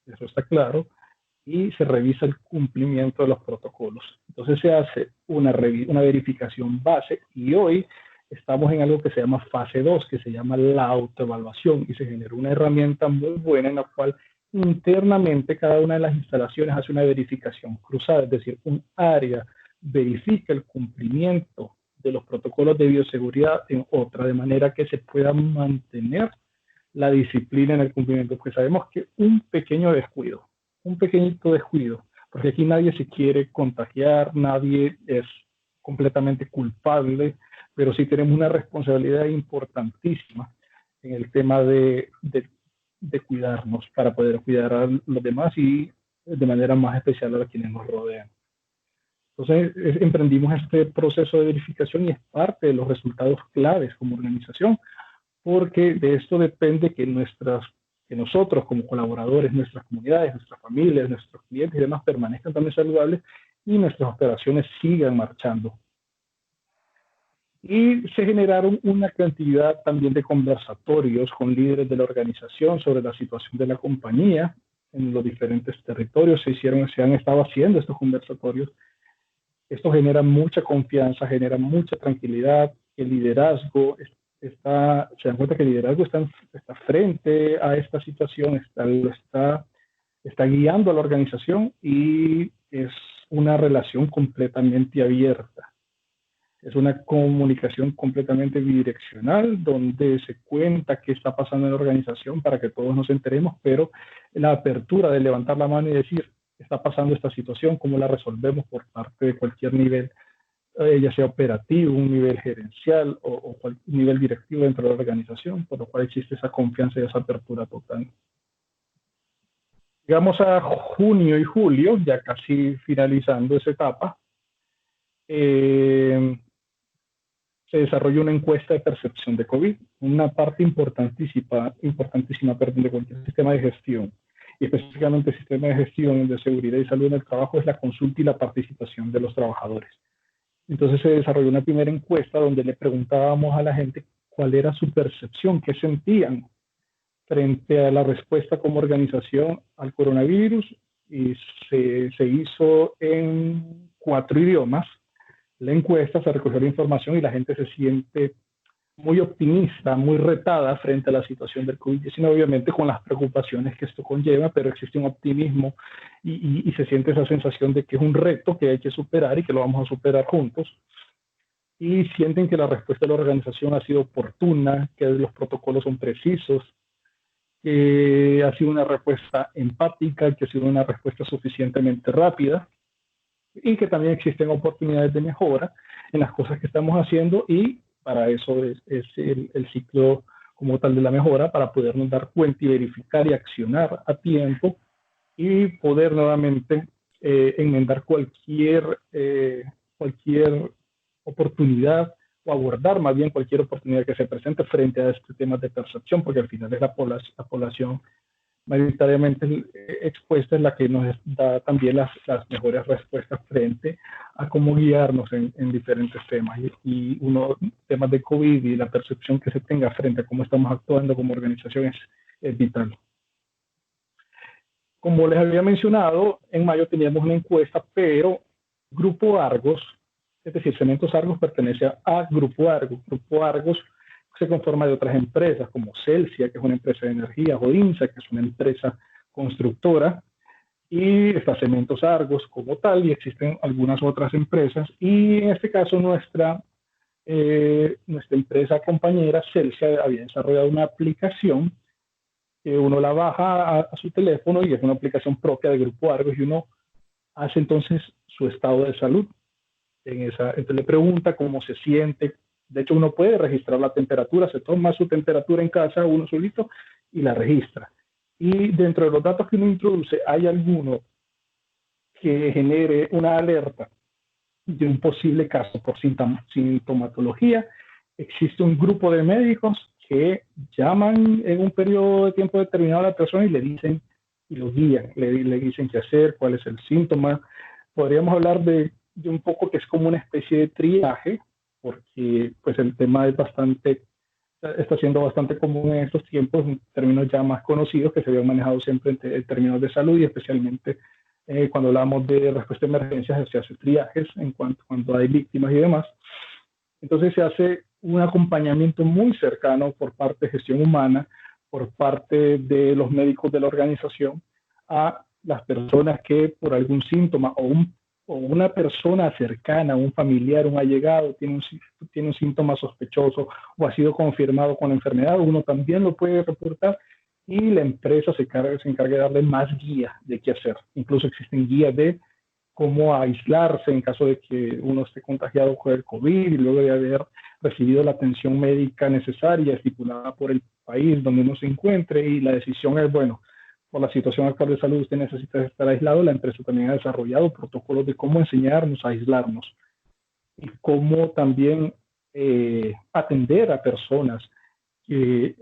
eso está claro, y se revisa el cumplimiento de los protocolos. Entonces se hace una verificación base y hoy estamos en algo que se llama fase 2, que se llama la autoevaluación y se genera una herramienta muy buena en la cual internamente cada una de las instalaciones hace una verificación cruzada, es decir, un área verifica el cumplimiento de los protocolos de bioseguridad en otra, de manera que se pueda mantener la disciplina en el cumplimiento, porque sabemos que un pequeñito descuido, porque aquí nadie se quiere contagiar, nadie es completamente culpable, pero sí tenemos una responsabilidad importantísima en el tema de cuidarnos para poder cuidar a los demás y de manera más especial a quienes nos rodean. Entonces, emprendimos este proceso de verificación y es parte de los resultados claves como organización, porque de esto depende que nosotros como colaboradores, nuestras comunidades, nuestras familias, nuestros clientes y demás permanezcan también saludables y nuestras operaciones sigan marchando. Y se generaron una cantidad también de conversatorios con líderes de la organización sobre la situación de la compañía en los diferentes territorios. Se han estado haciendo estos conversatorios. Esto genera mucha confianza, genera mucha tranquilidad. El liderazgo se dan cuenta que el liderazgo está frente a esta situación, está guiando a la organización y es una relación completamente abierta. Es una comunicación completamente bidireccional donde se cuenta qué está pasando en la organización para que todos nos enteremos, pero la apertura de levantar la mano y decir, está pasando esta situación, cómo la resolvemos por parte de cualquier nivel, ya sea operativo, un nivel gerencial o un nivel directivo dentro de la organización, por lo cual existe esa confianza y esa apertura total. Llegamos a junio y julio, ya casi finalizando esa etapa, se desarrolló una encuesta de percepción de COVID, una parte importantísima de cualquier sistema de gestión, y específicamente el sistema de gestión de seguridad y salud en el trabajo es la consulta y la participación de los trabajadores. Entonces se desarrolló una primera encuesta donde le preguntábamos a la gente cuál era su percepción, qué sentían frente a la respuesta como organización al coronavirus, y se hizo en 4 idiomas. La encuesta, se recogió la información y la gente se siente muy optimista, muy retada frente a la situación del COVID-19, obviamente con las preocupaciones que esto conlleva, pero existe un optimismo y se siente esa sensación de que es un reto que hay que superar y que lo vamos a superar juntos. Y sienten que la respuesta de la organización ha sido oportuna, que los protocolos son precisos, que ha sido una respuesta empática, que ha sido una respuesta suficientemente rápida y que también existen oportunidades de mejora en las cosas que estamos haciendo y para eso es el ciclo como tal de la mejora, para podernos dar cuenta y verificar y accionar a tiempo y poder nuevamente enmendar cualquier oportunidad o abordar más bien cualquier oportunidad que se presente frente a este tema de percepción, porque al final es la población mayoritariamente expuesta es la que nos da también las mejores respuestas frente a cómo guiarnos en diferentes temas. Y temas de COVID y la percepción que se tenga frente a cómo estamos actuando como organización es vital. Como les había mencionado, en mayo teníamos una encuesta, pero Grupo Argos, es decir, Cementos Argos pertenece a Grupo Argos. Grupo Argos se conforma de otras empresas como Celsia, que es una empresa de energía, o INSA, que es una empresa constructora, y está Cementos Argos como tal, y existen algunas otras empresas, y en este caso nuestra empresa compañera Celsia había desarrollado una aplicación que uno la baja a su teléfono y es una aplicación propia de Grupo Argos, y uno hace entonces su estado de salud. Entonces le pregunta cómo se siente. De hecho, uno puede registrar la temperatura, se toma su temperatura en casa uno solito y la registra. Y dentro de los datos que uno introduce, hay alguno que genere una alerta de un posible caso por sintomatología. Existe un grupo de médicos que llaman en un periodo de tiempo determinado a la persona y le dicen, y lo guían, le dicen qué hacer, cuál es el síntoma. Podríamos hablar de un poco que es como una especie de triaje, porque pues el tema es está siendo bastante común en estos tiempos, en términos ya más conocidos que se habían manejado siempre en términos de salud, y especialmente cuando hablamos de respuesta a emergencias se hace triajes cuando hay víctimas y demás. Entonces se hace un acompañamiento muy cercano por parte de gestión humana, por parte de los médicos de la organización, a las personas que por algún síntoma o una persona cercana, un familiar, un allegado, tiene un síntoma sospechoso o ha sido confirmado con la enfermedad, uno también lo puede reportar y la empresa se encarga de darle más guía de qué hacer. Incluso existen guías de cómo aislarse en caso de que uno esté contagiado con el COVID y luego de haber recibido la atención médica necesaria estipulada por el país donde uno se encuentre, y la decisión es, bueno, por la situación actual de salud usted necesita estar aislado. La empresa también ha desarrollado protocolos de cómo enseñarnos a aislarnos y cómo también atender a personas que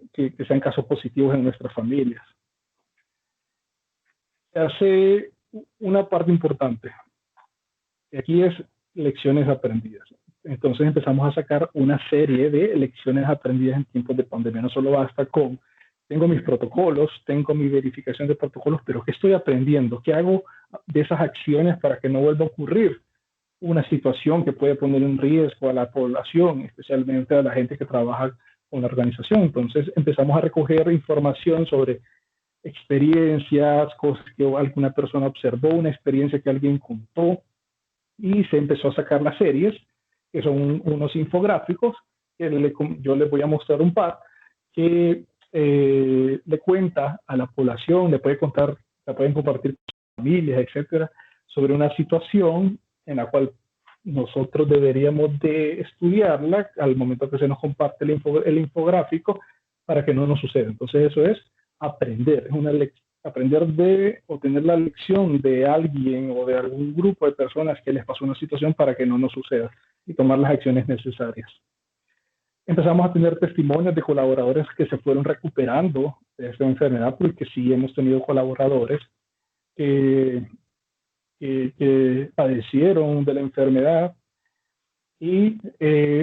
sean casos positivos en nuestras familias. Hace una parte importante. Aquí es lecciones aprendidas. Entonces empezamos a sacar una serie de lecciones aprendidas en tiempos de pandemia. No solo basta con, tengo mis protocolos, tengo mi verificación de protocolos, pero ¿qué estoy aprendiendo? ¿Qué hago de esas acciones para que no vuelva a ocurrir una situación que puede poner en riesgo a la población, especialmente a la gente que trabaja con la organización? Entonces empezamos a recoger información sobre experiencias, cosas que alguna persona observó, una experiencia que alguien contó, y se empezó a sacar las series, que son unos infográficos, que yo les voy a mostrar un par, que le cuenta a la población, la pueden compartir con familias, etcétera, sobre una situación en la cual nosotros deberíamos de estudiarla al momento que se nos comparte el infográfico para que no nos suceda. Entonces eso es aprender, es una aprender o tener la lección de alguien o de algún grupo de personas que les pasó una situación para que no nos suceda y tomar las acciones necesarias. Empezamos a tener testimonios de colaboradores que se fueron recuperando de esta enfermedad, porque sí hemos tenido colaboradores que padecieron de la enfermedad, y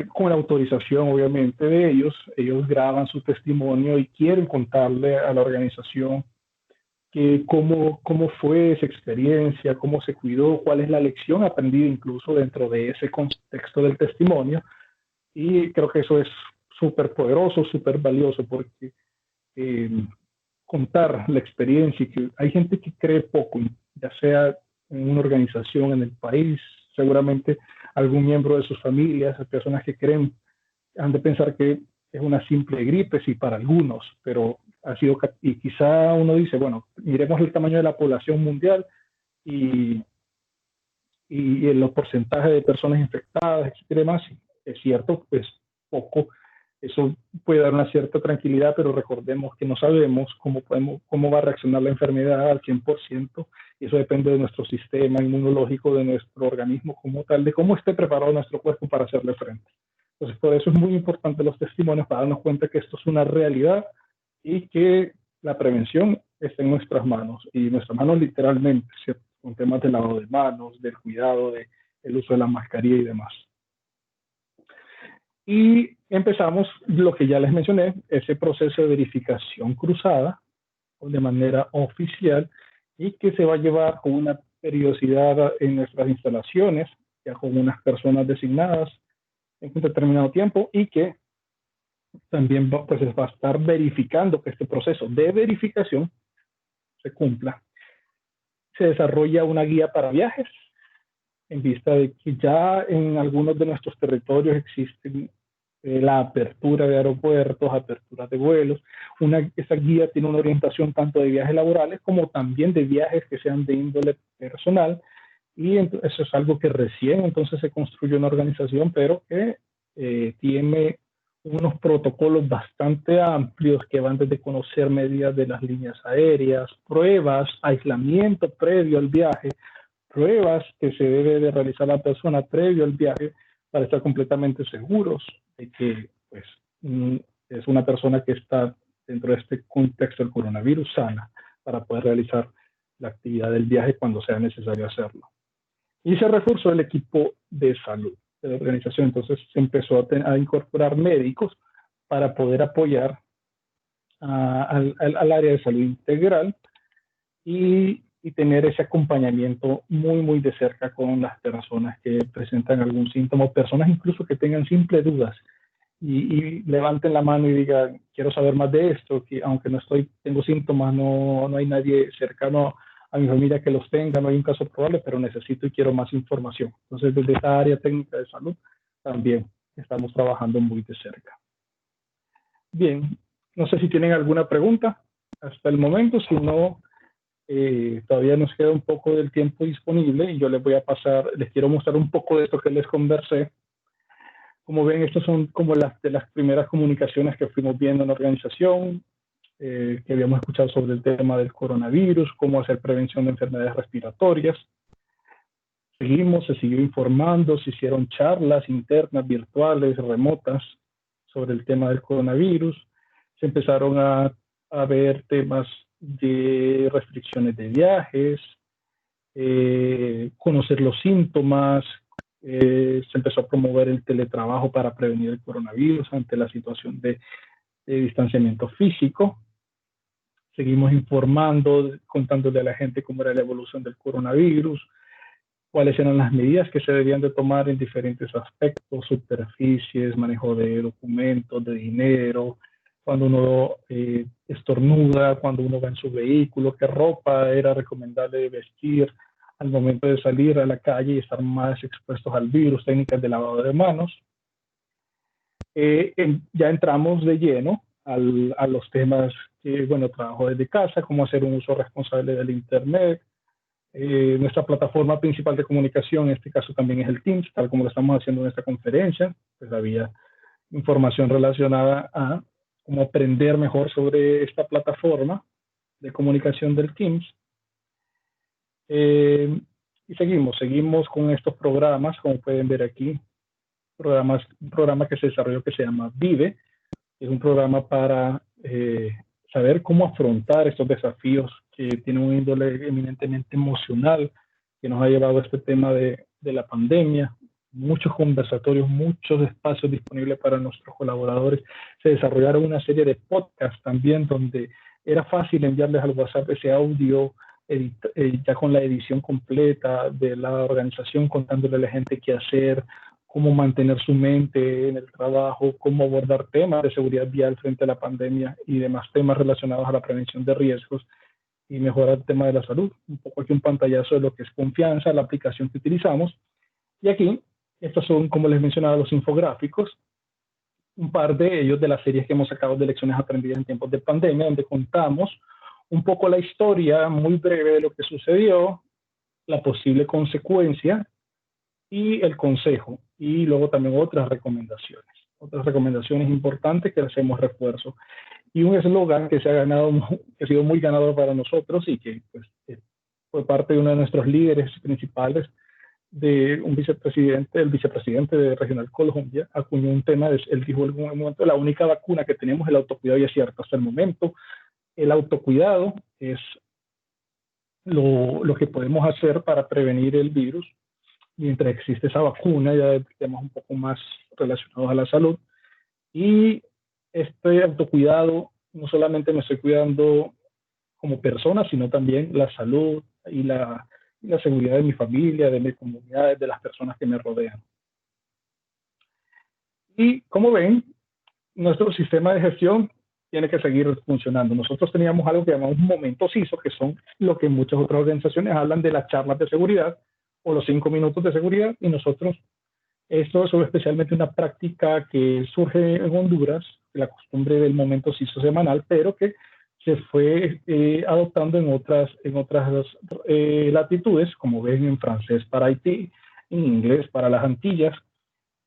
con la autorización obviamente de ellos graban su testimonio y quieren contarle a la organización cómo fue esa experiencia, cómo se cuidó, cuál es la lección aprendida incluso dentro de ese contexto del testimonio. Y creo que eso es súper poderoso, súper valioso, porque eh, contar la experiencia, y que hay gente que cree poco, ya sea en una organización, en el país, seguramente algún miembro de sus familias, personas que creen, han de pensar que es una simple gripe, sí, para algunos, pero y quizá uno dice, bueno, miremos el tamaño de la población mundial y, y los porcentajes de personas infectadas, etcétera, más, es cierto, pues poco. Eso puede dar una cierta tranquilidad, pero recordemos que no sabemos cómo va a reaccionar la enfermedad al 100%, y eso depende de nuestro sistema inmunológico, de nuestro organismo como tal, de cómo esté preparado nuestro cuerpo para hacerle frente. Entonces, por eso es muy importante los testimonios, para darnos cuenta que esto es una realidad y que la prevención está en nuestras manos, y nuestras manos literalmente, ¿cierto? Con temas de lavado de manos, del cuidado, del uso de la mascarilla y demás. Y empezamos lo que ya les mencioné, ese proceso de verificación cruzada de manera oficial, y que se va a llevar con una periodicidad en nuestras instalaciones, ya con unas personas designadas en un determinado tiempo, y que también pues, va a estar verificando que este proceso de verificación se cumpla. Se desarrolla una guía para viajes en vista de que ya en algunos de nuestros territorios existen la apertura de aeropuertos, apertura de vuelos. Esa guía tiene una orientación tanto de viajes laborales como también de viajes que sean de índole personal, y eso es algo que recién entonces se construye una organización, pero que tiene unos protocolos bastante amplios que van desde conocer medidas de las líneas aéreas, pruebas, aislamiento previo al viaje, pruebas que se debe de realizar la persona previo al viaje para estar completamente seguros de que pues, es una persona que está dentro de este contexto del coronavirus sana para poder realizar la actividad del viaje cuando sea necesario hacerlo. Y se reforzó el equipo de salud de la organización. Entonces se empezó a incorporar médicos para poder apoyar al área de salud integral y tener ese acompañamiento muy, muy de cerca con las personas que presentan algún síntoma, o personas incluso que tengan simples dudas y levanten la mano y digan, quiero saber más de esto, que aunque tengo síntomas, no hay nadie cercano a mi familia que los tenga, no hay un caso probable, pero necesito y quiero más información. Entonces, desde esta área técnica de salud, también estamos trabajando muy de cerca. Bien, no sé si tienen alguna pregunta hasta el momento, si no, todavía nos queda un poco del tiempo disponible y yo les voy a pasar, les quiero mostrar un poco de esto que les conversé. Como ven, estas son como de las primeras comunicaciones que fuimos viendo en la organización, que habíamos escuchado sobre el tema del coronavirus, cómo hacer prevención de enfermedades respiratorias. Se siguió informando, se hicieron charlas internas, virtuales, remotas, sobre el tema del coronavirus. Se empezaron a ver temas de restricciones de viajes, conocer los síntomas, se empezó a promover el teletrabajo para prevenir el coronavirus ante la situación de distanciamiento físico. Seguimos informando, contándole a la gente cómo era la evolución del coronavirus, cuáles eran las medidas que se debían de tomar en diferentes aspectos, superficies, manejo de documentos, de dinero, cuando uno estornuda, cuando uno va en su vehículo, qué ropa era recomendable vestir al momento de salir a la calle y estar más expuestos al virus, técnicas de lavado de manos. Ya entramos de lleno a los temas que, bueno, trabajo desde casa, cómo hacer un uso responsable del Internet. Nuestra plataforma principal de comunicación, en este caso también es el Teams, tal como lo estamos haciendo en esta conferencia. Pues había información relacionada a cómo aprender mejor sobre esta plataforma de comunicación del Teams. Y seguimos con estos programas, como pueden ver aquí, un programa que se desarrolló que se llama Vive. Es un programa para saber cómo afrontar estos desafíos que tienen un índole eminentemente emocional, que nos ha llevado a este tema de la pandemia. Muchos conversatorios, muchos espacios disponibles para nuestros colaboradores. Se desarrollaron una serie de podcasts también donde era fácil enviarles al WhatsApp ese audio ya con la edición completa de la organización, contándole a la gente qué hacer, cómo mantener su mente en el trabajo, cómo abordar temas de seguridad vial frente a la pandemia y demás temas relacionados a la prevención de riesgos y mejorar el tema de la salud. Un poco aquí un pantallazo de lo que es Confianza, la aplicación que utilizamos. Y aquí, estos son, como les mencionaba, los infográficos, un par de ellos de las series que hemos sacado de lecciones aprendidas en tiempos de pandemia, donde contamos un poco la historia muy breve de lo que sucedió, la posible consecuencia y el consejo, y luego también otras recomendaciones importantes que hacemos refuerzo, y un eslogan que que ha sido muy ganador para nosotros y que pues, fue parte de uno de nuestros líderes principales, de el vicepresidente de Regional Colombia, acuñó un tema, él dijo en algún momento, la única vacuna que tenemos es el autocuidado, y es cierto, hasta el momento el autocuidado es lo que podemos hacer para prevenir el virus. Mientras existe esa vacuna, ya temas un poco más relacionados a la salud. Y este autocuidado, no solamente me estoy cuidando como persona, sino también la salud y la seguridad de mi familia, de mi comunidad, de las personas que me rodean. Y como ven, nuestro sistema de gestión tiene que seguir funcionando. Nosotros teníamos algo que llamamos momentos ISO, que son lo que muchas otras organizaciones hablan de las charlas de seguridad o los 5 minutos de seguridad, y nosotros, esto es especialmente una práctica que surge en Honduras, la costumbre del momento ISO semanal, pero que se fue adoptando en otras latitudes, como ven, en francés para Haití, en inglés para las Antillas,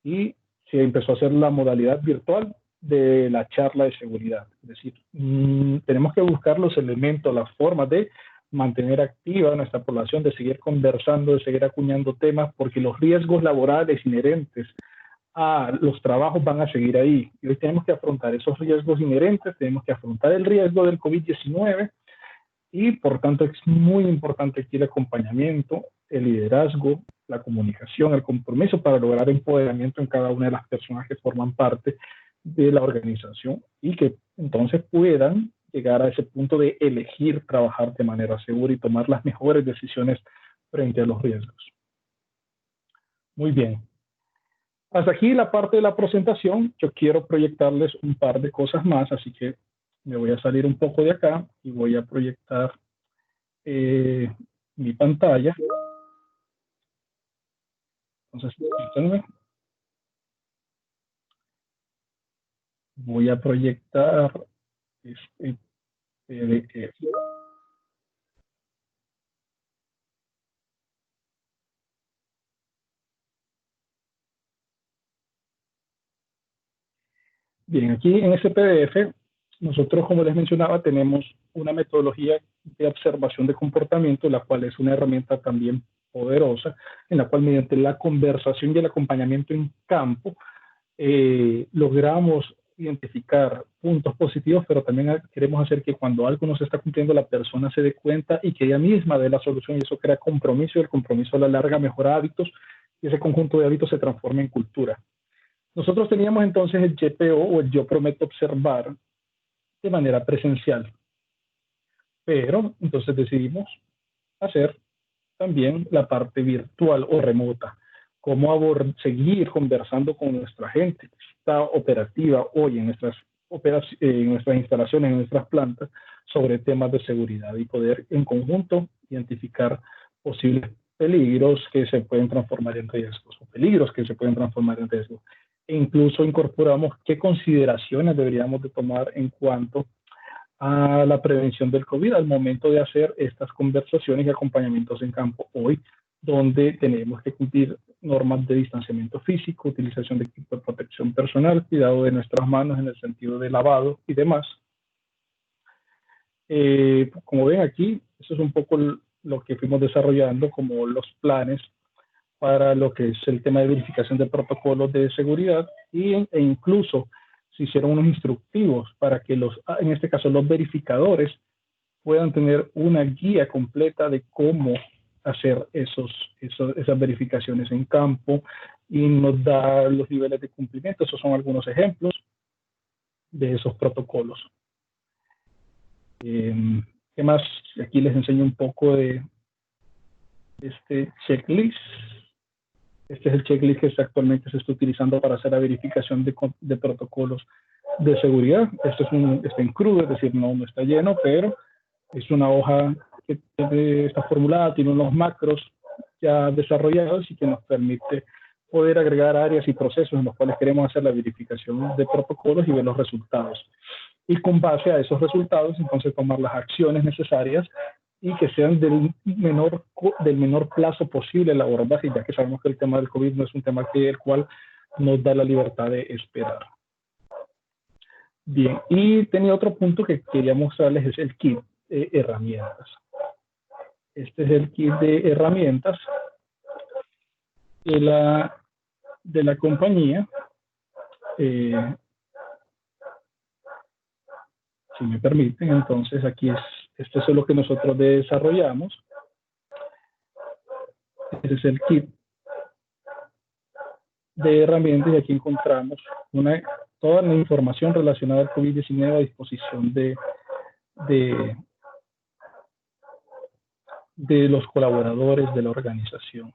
y se empezó a hacer la modalidad virtual de la charla de seguridad. Es decir, tenemos que buscar los elementos, las formas de mantener activa a nuestra población, de seguir conversando, de seguir acuñando temas, porque los riesgos laborales inherentes a los trabajos van a seguir ahí. Y hoy tenemos que afrontar esos riesgos inherentes, tenemos que afrontar el riesgo del COVID-19, y por tanto es muy importante aquí el acompañamiento, el liderazgo, la comunicación, el compromiso para lograr empoderamiento en cada una de las personas que forman parte de la organización, y que entonces puedan llegar a ese punto de elegir trabajar de manera segura y tomar las mejores decisiones frente a los riesgos. Muy bien. Hasta aquí la parte de la presentación. Yo quiero proyectarles un par de cosas más, así que me voy a salir un poco de acá y voy a proyectar mi pantalla. Entonces, voy a proyectar este PDF. Bien, aquí en este PDF, nosotros, como les mencionaba, tenemos una metodología de observación de comportamiento, la cual es una herramienta también poderosa, en la cual mediante la conversación y el acompañamiento en campo, logramos identificar puntos positivos, pero también queremos hacer que cuando algo no se está cumpliendo, la persona se dé cuenta y que ella misma dé la solución, y eso crea compromiso, y el compromiso a la larga mejora hábitos, y ese conjunto de hábitos se transforma en cultura. Nosotros teníamos entonces el YPO, o el Yo Prometo Observar, de manera presencial, pero entonces decidimos hacer también la parte virtual o remota, cómo seguir conversando con nuestra gente que está operativa hoy en nuestras instalaciones, en nuestras plantas, sobre temas de seguridad, y poder en conjunto identificar posibles peligros que se pueden transformar en riesgos, o peligros que se pueden transformar en riesgos. E incluso incorporamos qué consideraciones deberíamos de tomar en cuanto a la prevención del COVID al momento de hacer estas conversaciones y acompañamientos en campo hoy, donde tenemos que cumplir normas de distanciamiento físico, utilización de equipo de protección personal, cuidado de nuestras manos en el sentido de lavado y demás. Como ven aquí, eso es un poco lo que fuimos desarrollando como los planes para lo que es el tema de verificación de protocolos de seguridad, e incluso se hicieron unos instructivos para que en este caso los verificadores puedan tener una guía completa de cómo hacer esas verificaciones en campo, y nos da los niveles de cumplimiento. Esos son algunos ejemplos de esos protocolos. ¿Qué más? Aquí les enseño un poco de este checklist. Este es el checklist que actualmente se está utilizando para hacer la verificación de protocolos de seguridad. Esto está en crudo, es decir, no está lleno, pero es una hoja que está formulada, tiene unos macros ya desarrollados, y que nos permite poder agregar áreas y procesos en los cuales queremos hacer la verificación de protocolos y ver los resultados. Y con base a esos resultados, entonces tomar las acciones necesarias, y que sean del menor plazo posible el abordaje, ya que sabemos que el tema del COVID no es un tema el cual nos da la libertad de esperar. Bien, y tenía otro punto que quería mostrarles, es el kit de herramientas. Este es el kit de herramientas de la compañía. Si me permiten, entonces aquí esto es lo que nosotros desarrollamos. Este es el kit de herramientas, y aquí encontramos toda la información relacionada al COVID-19 a disposición de de los colaboradores de la organización.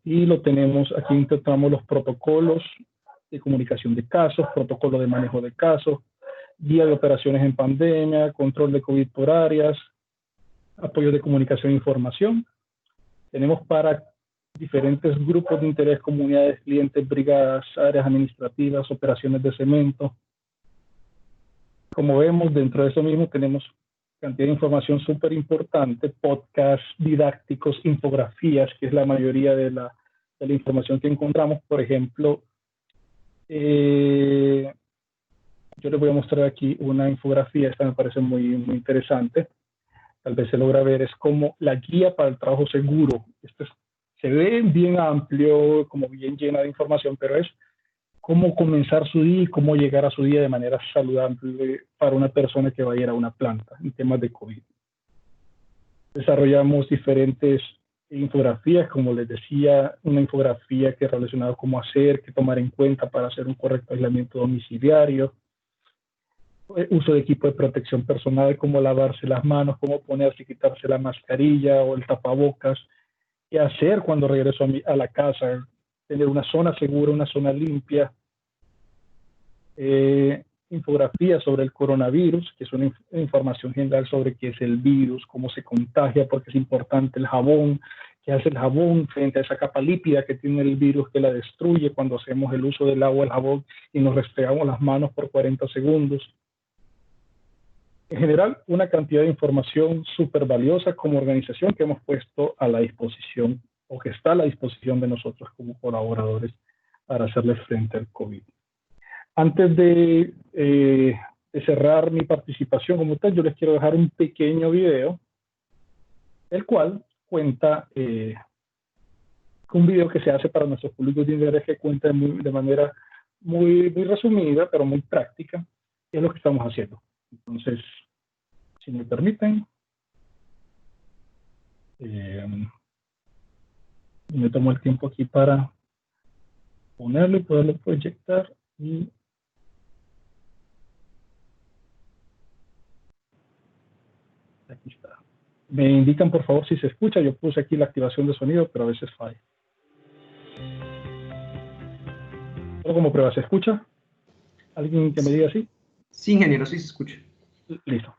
Y lo tenemos, aquí encontramos los protocolos de comunicación de casos, protocolo de manejo de casos, guía de operaciones en pandemia, control de COVID por áreas, apoyo de comunicación e información. Tenemos para diferentes grupos de interés, comunidades, clientes, brigadas, áreas administrativas, operaciones de cemento. Como vemos, dentro de eso mismo tenemos cantidad de información súper importante, podcasts didácticos, infografías, que es la mayoría de la información que encontramos. Por ejemplo, yo les voy a mostrar aquí una infografía, esta me parece muy interesante, tal vez se logra ver, es como la guía para el trabajo seguro. Esto se ve bien amplio, como bien llena de información, pero es cómo comenzar su día y cómo llegar a su día de manera saludable para una persona que va a ir a una planta en temas de COVID. Desarrollamos diferentes infografías, como les decía, una infografía que es relacionada con cómo hacer, qué tomar en cuenta para hacer un correcto aislamiento domiciliario, uso de equipo de protección personal, cómo lavarse las manos, cómo ponerse y quitarse la mascarilla o el tapabocas, qué hacer cuando regreso a la casa, tener una zona segura, una zona limpia, infografías sobre el coronavirus, que es una información general sobre qué es el virus, cómo se contagia, porque es importante el jabón, qué hace el jabón frente a esa capa lípida que tiene el virus que la destruye cuando hacemos el uso del agua, el jabón y nos restregamos las manos por 40 segundos. En general, una cantidad de información súper valiosa como organización que hemos puesto a la disposición o que está a la disposición de nosotros como colaboradores para hacerle frente al COVID. Antes de cerrar mi participación como tal, yo les quiero dejar un pequeño video, el cual cuenta, un video que se hace para nuestros públicos de interés que cuenta de manera muy resumida, pero muy práctica, qué es lo que estamos haciendo. Entonces, si me permiten, me tomo el tiempo aquí para ponerlo y poderlo proyectar. Y aquí está. Me indican, por favor, si se escucha. Yo puse aquí la activación de sonido, pero a veces falla. Solo como prueba, ¿se escucha? ¿Alguien que me diga así? Sí, ingeniero, sí se escucha. Listo.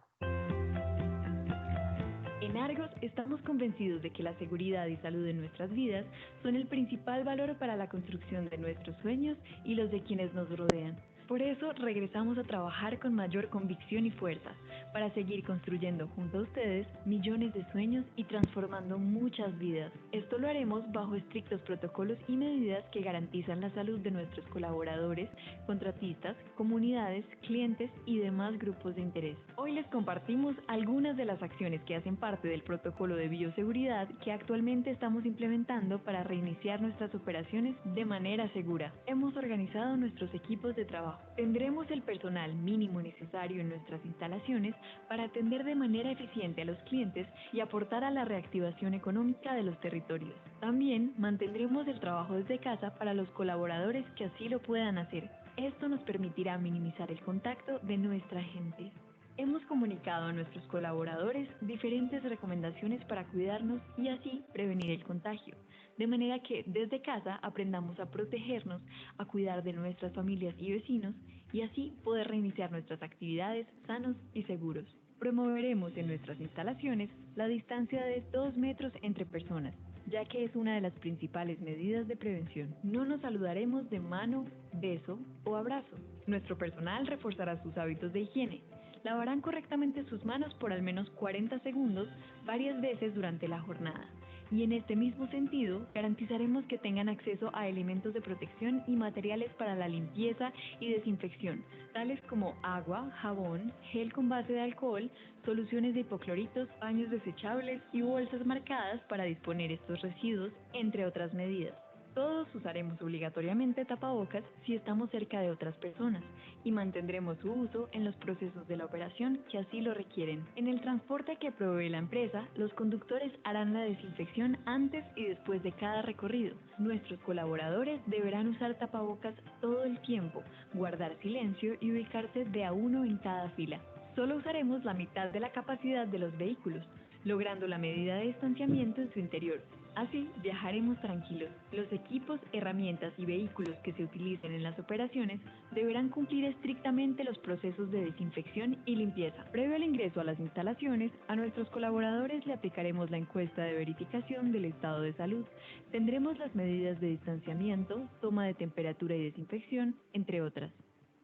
En Argos estamos convencidos de que la seguridad y salud de nuestras vidas son el principal valor para la construcción de nuestros sueños y los de quienes nos rodean. Por eso regresamos a trabajar con mayor convicción y fuerza, para seguir construyendo junto a ustedes millones de sueños y transformando muchas vidas. Esto lo haremos bajo estrictos protocolos y medidas que garantizan la salud de nuestros colaboradores, contratistas, comunidades, clientes y demás grupos de interés. Hoy les compartimos algunas de las acciones que hacen parte del protocolo de bioseguridad que actualmente estamos implementando para reiniciar nuestras operaciones de manera segura. Hemos organizado nuestros equipos de trabajo. Tendremos el personal mínimo necesario en nuestras instalaciones para atender de manera eficiente a los clientes y aportar a la reactivación económica de los territorios. También mantendremos el trabajo desde casa para los colaboradores que así lo puedan hacer. Esto nos permitirá minimizar el contacto de nuestra gente. Hemos comunicado a nuestros colaboradores diferentes recomendaciones para cuidarnos y así prevenir el contagio, de manera que desde casa aprendamos a protegernos, a cuidar de nuestras familias y vecinos y así poder reiniciar nuestras actividades sanos y seguros. Promoveremos en nuestras instalaciones la distancia de 2 metros entre personas, ya que es una de las principales medidas de prevención. No nos saludaremos de mano, beso o abrazo. Nuestro personal reforzará sus hábitos de higiene. Lavarán correctamente sus manos por al menos 40 segundos varias veces durante la jornada. Y en este mismo sentido, garantizaremos que tengan acceso a elementos de protección y materiales para la limpieza y desinfección, tales como agua, jabón, gel con base de alcohol, soluciones de hipocloritos, paños desechables y bolsas marcadas para disponer estos residuos, entre otras medidas. Todos usaremos obligatoriamente tapabocas si estamos cerca de otras personas y mantendremos su uso en los procesos de la operación que así lo requieren. En el transporte que provee la empresa, los conductores harán la desinfección antes y después de cada recorrido. Nuestros colaboradores deberán usar tapabocas todo el tiempo, guardar silencio y ubicarse de a uno en cada fila. Solo usaremos la mitad de la capacidad de los vehículos. logrando la medida de distanciamiento en su interior. Así, viajaremos tranquilos. Los equipos, herramientas y vehículos que se utilicen en las operaciones deberán cumplir estrictamente los procesos de desinfección y limpieza. Previo al ingreso a las instalaciones, a nuestros colaboradores le aplicaremos la encuesta de verificación del estado de salud. Tendremos las medidas de distanciamiento, toma de temperatura y desinfección, entre otras.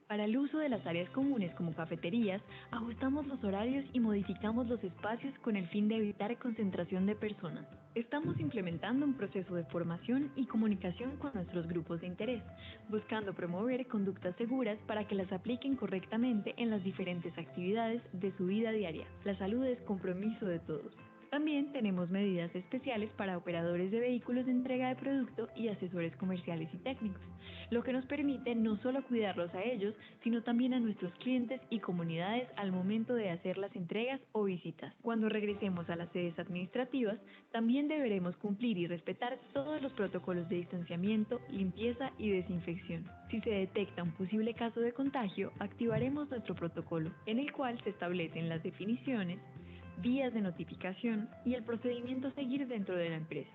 Para el uso de las áreas comunes como cafeterías, ajustamos los horarios y modificamos los espacios con el fin de evitar concentración de personas. Estamos implementando un proceso de formación y comunicación con nuestros grupos de interés, buscando promover conductas seguras para que las apliquen correctamente en las diferentes actividades de su vida diaria. La salud es compromiso de todos. También tenemos medidas especiales para operadores de vehículos de entrega de producto y asesores comerciales y técnicos, lo que nos permite no solo cuidarlos a ellos, sino también a nuestros clientes y comunidades al momento de hacer las entregas o visitas. Cuando regresemos a las sedes administrativas, también deberemos cumplir y respetar todos los protocolos de distanciamiento, limpieza y desinfección. Si se detecta un posible caso de contagio, activaremos nuestro protocolo, en el cual se establecen las definiciones, vías de notificación y el procedimiento a seguir dentro de la empresa.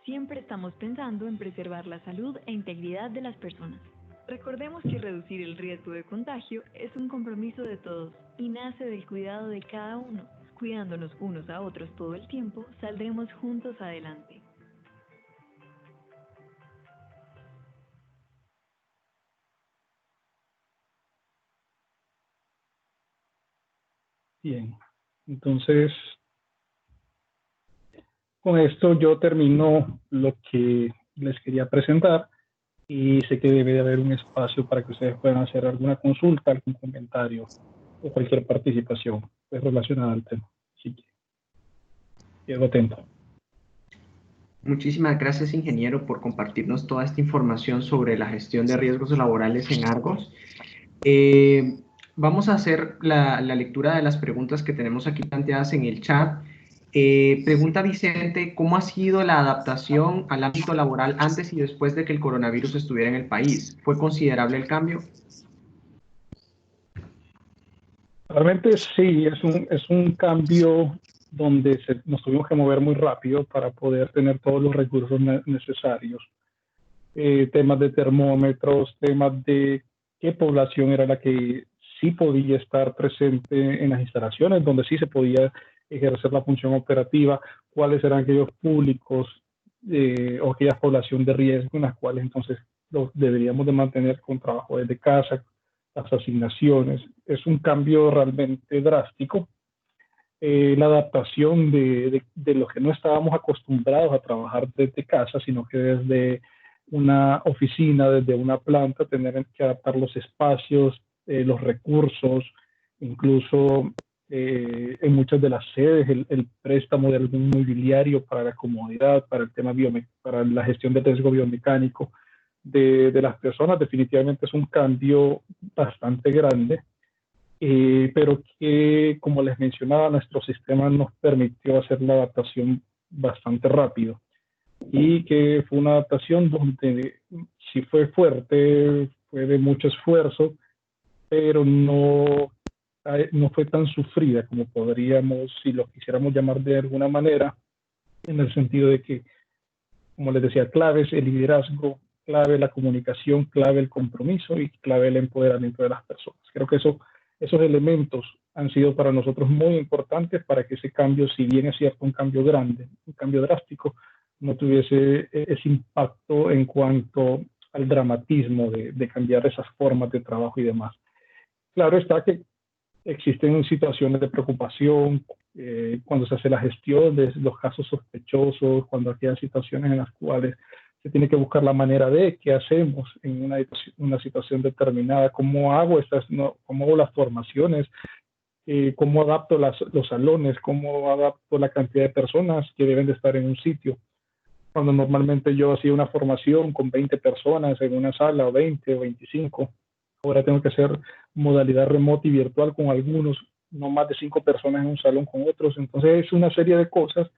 Siempre estamos pensando en preservar la salud e integridad de las personas. Recordemos que reducir el riesgo de contagio es un compromiso de todos y nace del cuidado de cada uno. Cuidándonos unos a otros todo el tiempo, saldremos juntos adelante. Bien, entonces con esto yo termino lo que les quería presentar y sé que debe de haber un espacio para que ustedes puedan hacer alguna consulta, algún comentario o cualquier participación relacionada al tema. Así que quedo atento. Muchísimas gracias, ingeniero, por compartirnos toda esta información sobre la gestión de riesgos laborales en Argos. Vamos a hacer la lectura de las preguntas que tenemos aquí planteadas en el chat. Pregunta Vicente, ¿cómo ha sido la adaptación al ámbito laboral antes y después de que el coronavirus estuviera en el país? ¿Fue considerable el cambio? Realmente sí, es un cambio donde nos tuvimos que mover muy rápido para poder tener todos los recursos necesarios. Temas de termómetros, temas de qué población era la que sí podía estar presente en las instalaciones, donde sí se podía ejercer la función operativa, cuáles eran aquellos públicos o aquella población de riesgo en las cuales entonces los deberíamos de mantener con trabajo desde casa, las asignaciones. Es un cambio realmente drástico. La adaptación de los que no estábamos acostumbrados a trabajar desde casa, sino que desde una oficina, desde una planta, tener que adaptar los espacios, los recursos, incluso en muchas de las sedes, el préstamo de algún mobiliario para la comodidad, para el tema para la gestión del riesgo biomecánico de las personas, definitivamente es un cambio bastante grande. Pero que, como les mencionaba, nuestro sistema nos permitió hacer la adaptación bastante rápido y que fue una adaptación donde sí fue fuerte, fue de mucho esfuerzo, pero no fue tan sufrida como podríamos, si lo quisiéramos llamar de alguna manera, en el sentido de que, como les decía, clave es el liderazgo, clave la comunicación, clave el compromiso y clave el empoderamiento de las personas. Creo que esos elementos han sido para nosotros muy importantes para que ese cambio, si bien es cierto un cambio grande, un cambio drástico, no tuviese ese impacto en cuanto al dramatismo de cambiar esas formas de trabajo y demás. Claro está que existen situaciones de preocupación cuando se hace la gestión de los casos sospechosos, cuando hay situaciones en las cuales se tiene que buscar la manera de qué hacemos en una situación determinada, cómo hago las formaciones, cómo adapto los salones, cómo adapto la cantidad de personas que deben de estar en un sitio. Cuando normalmente yo hacía una formación con 20 personas en una sala, o 20 o 25, ahora tengo que hacer modalidad remota y virtual con algunos, no más de 5 personas en un salón con otros. Entonces es una serie de cosas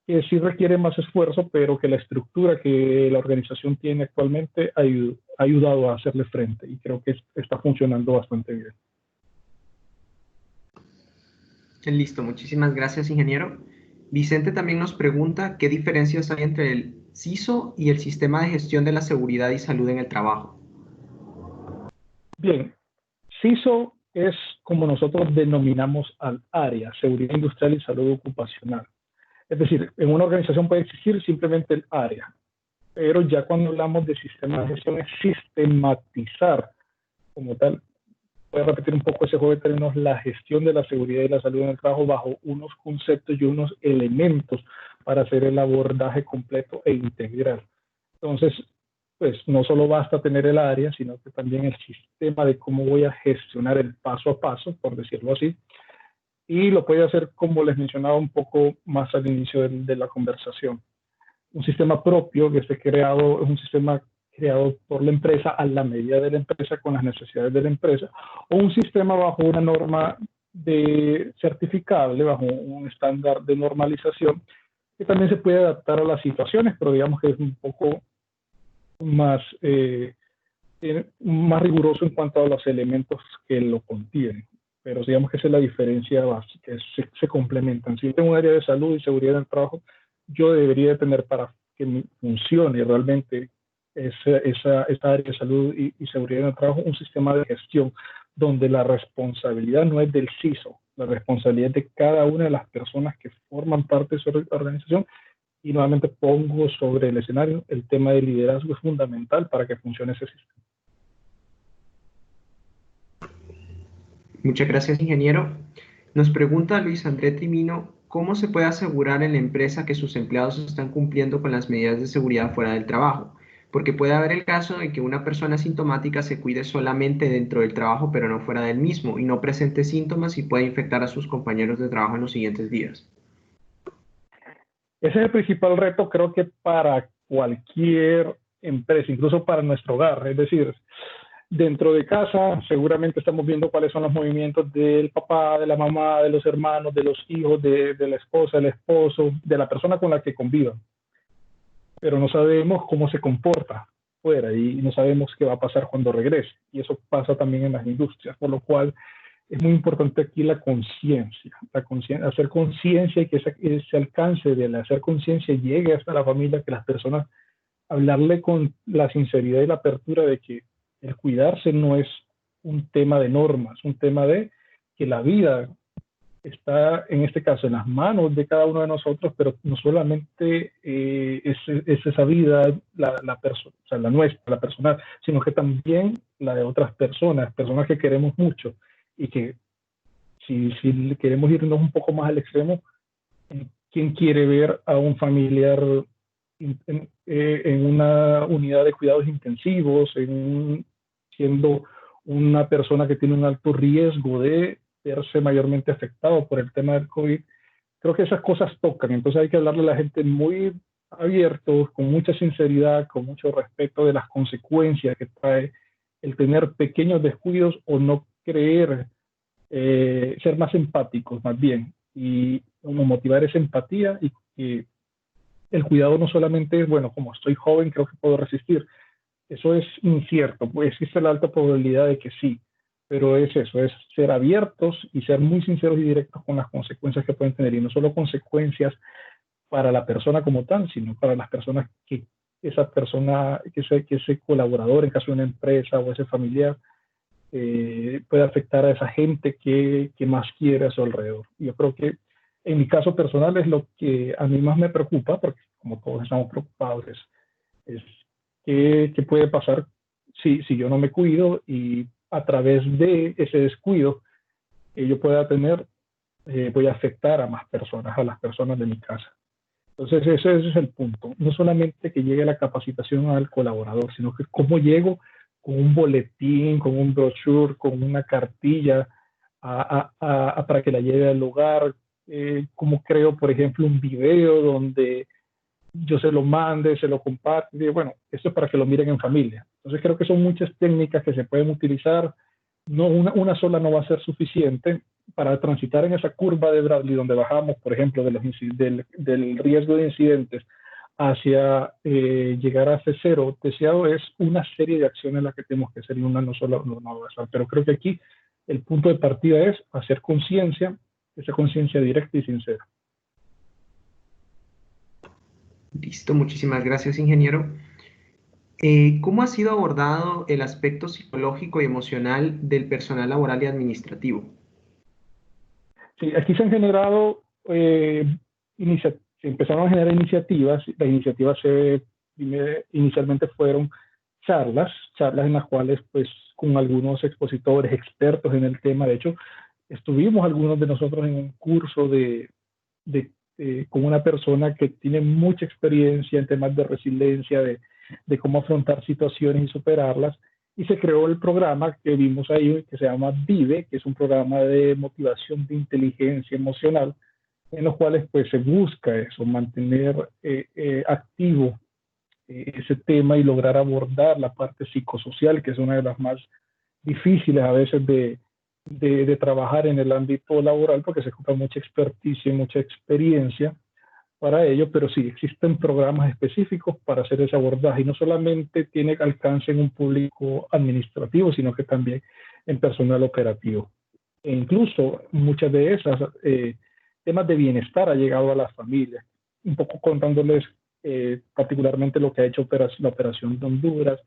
que sí requiere más esfuerzo, pero que la estructura que la organización tiene actualmente ha ayudado a hacerle frente y creo que está funcionando bastante bien. Listo, muchísimas gracias, ingeniero. Vicente también nos pregunta qué diferencias hay entre el CISO y el Sistema de Gestión de la Seguridad y Salud en el Trabajo. Bien, CISO es como nosotros denominamos al área, Seguridad Industrial y Salud Ocupacional. Es decir, en una organización puede existir simplemente el área, pero ya cuando hablamos de sistema de gestión es sistematizar como tal. Voy a repetir un poco ese juego de términos, la gestión de la seguridad y la salud en el trabajo bajo unos conceptos y unos elementos para hacer el abordaje completo e integral. Entonces, pues no solo basta tener el área, sino que también el sistema de cómo voy a gestionar el paso a paso, por decirlo así, y lo puede hacer como les mencionaba un poco más al inicio de la conversación. Un sistema propio que esté creado es un sistema creado por la empresa a la medida de la empresa con las necesidades de la empresa, o un sistema bajo una norma de certificable, bajo un estándar de normalización que también se puede adaptar a las situaciones, pero digamos que es un poco más, más riguroso en cuanto a los elementos que lo contienen. Pero digamos que esa es la diferencia básica, se complementan. Si yo tengo un área de salud y seguridad en el trabajo, yo debería tener para que funcione realmente esa área de salud y seguridad en el trabajo un sistema de gestión donde la responsabilidad no es del CISO, la responsabilidad de cada una de las personas que forman parte de su organización. Y nuevamente pongo sobre el escenario el tema del liderazgo es fundamental para que funcione ese sistema. Muchas gracias, ingeniero. Nos pregunta Luis André Trimino, ¿cómo se puede asegurar en la empresa que sus empleados están cumpliendo con las medidas de seguridad fuera del trabajo? Porque puede haber el caso de que una persona asintomática se cuide solamente dentro del trabajo, pero no fuera del mismo, y no presente síntomas y puede infectar a sus compañeros de trabajo en los siguientes días. Ese es el principal reto, creo que para cualquier empresa, incluso para nuestro hogar. Es decir, dentro de casa seguramente estamos viendo cuáles son los movimientos del papá, de la mamá, de los hermanos, de los hijos, de la esposa, del esposo, de la persona con la que convivan. Pero no sabemos cómo se comporta fuera y no sabemos qué va a pasar cuando regrese. Y eso pasa también en las industrias, por lo cual es muy importante aquí la conciencia, hacer conciencia y que ese alcance de hacer conciencia llegue hasta la familia, que las personas, hablarle con la sinceridad y la apertura de que el cuidarse no es un tema de normas, un tema de que la vida está en este caso en las manos de cada uno de nosotros, pero no solamente es esa vida, o sea, la nuestra, la personal, sino que también la de otras personas, personas que queremos mucho y que si queremos irnos un poco más al extremo, ¿quién quiere ver a un familiar en una unidad de cuidados intensivos, siendo una persona que tiene un alto riesgo de verse mayormente afectado por el tema del COVID? Creo que esas cosas tocan, entonces hay que hablarle a la gente muy abierto, con mucha sinceridad, con mucho respeto de las consecuencias que trae el tener pequeños descuidos o no creer, ser más empáticos más bien, y como motivar esa empatía y el cuidado no solamente es, bueno, como estoy joven, creo que puedo resistir. Eso es incierto, pues existe la alta probabilidad de que sí, pero es eso, es ser abiertos y ser muy sinceros y directos con las consecuencias que pueden tener, y no solo consecuencias para la persona como tal, sino para las personas que esa persona, que ese colaborador, en caso de una empresa o ese familiar, puede afectar a esa gente que más quiere a su alrededor. Yo creo que en mi caso personal es lo que a mí más me preocupa, porque como todos estamos preocupados, es qué puede pasar si yo no me cuido y a través de ese descuido que yo pueda tener, voy a afectar a más personas, a las personas de mi casa. Entonces ese es el punto. No solamente que llegue la capacitación al colaborador, sino que cómo llego con un boletín, con un brochure, con una cartilla para que la lleve al lugar, cómo creo, por ejemplo, un video donde yo se lo mande, se lo comparte, y bueno, esto es para que lo miren en familia. Entonces creo que son muchas técnicas que se pueden utilizar, no, una sola no va a ser suficiente para transitar en esa curva de Bradley donde bajamos, por ejemplo, del riesgo de incidentes hacia llegar a ese cero deseado. Es una serie de acciones las que tenemos que hacer y una no solo no va a estar. Pero creo que aquí el punto de partida es hacer conciencia, esa conciencia directa y sincera. Listo, muchísimas gracias, ingeniero. ¿Cómo ha sido abordado el aspecto psicológico y emocional del personal laboral y administrativo? Sí, aquí se han generado, se empezaron a generar iniciativas. Las iniciativas inicialmente fueron charlas en las cuales, pues, con algunos expositores, expertos en el tema. De hecho, estuvimos algunos de nosotros en un curso con una persona que tiene mucha experiencia en temas de resiliencia, de cómo afrontar situaciones y superarlas. Y se creó el programa que vimos ahí, que se llama VIVE, que es un programa de motivación de inteligencia emocional, en los cuales pues se busca eso, mantener activo ese tema y lograr abordar la parte psicosocial, que es una de las más difíciles a veces de trabajar en el ámbito laboral, porque se ocupa mucha experticia y mucha experiencia para ello, pero sí existen programas específicos para hacer ese abordaje y no solamente tiene alcance en un público administrativo, sino que también en personal operativo. E incluso muchas de esas temas de bienestar ha llegado a las familias, un poco contándoles particularmente lo que ha hecho la operación de Honduras.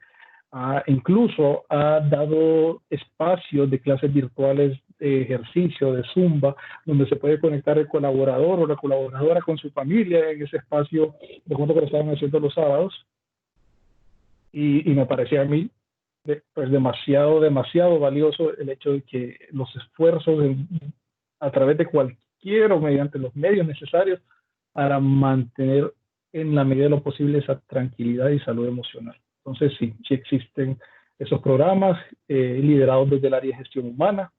Incluso ha dado espacios de clases virtuales de ejercicio, de Zumba, donde se puede conectar el colaborador o la colaboradora con su familia en ese espacio de cuando que lo estaban haciendo los sábados. Y me parecía a mí pues demasiado valioso el hecho de que los esfuerzos a través de cualquier o mediante los medios necesarios para mantener en la medida de lo posible esa tranquilidad y salud emocional. Entonces sí existen esos programas liderados desde el área de gestión humana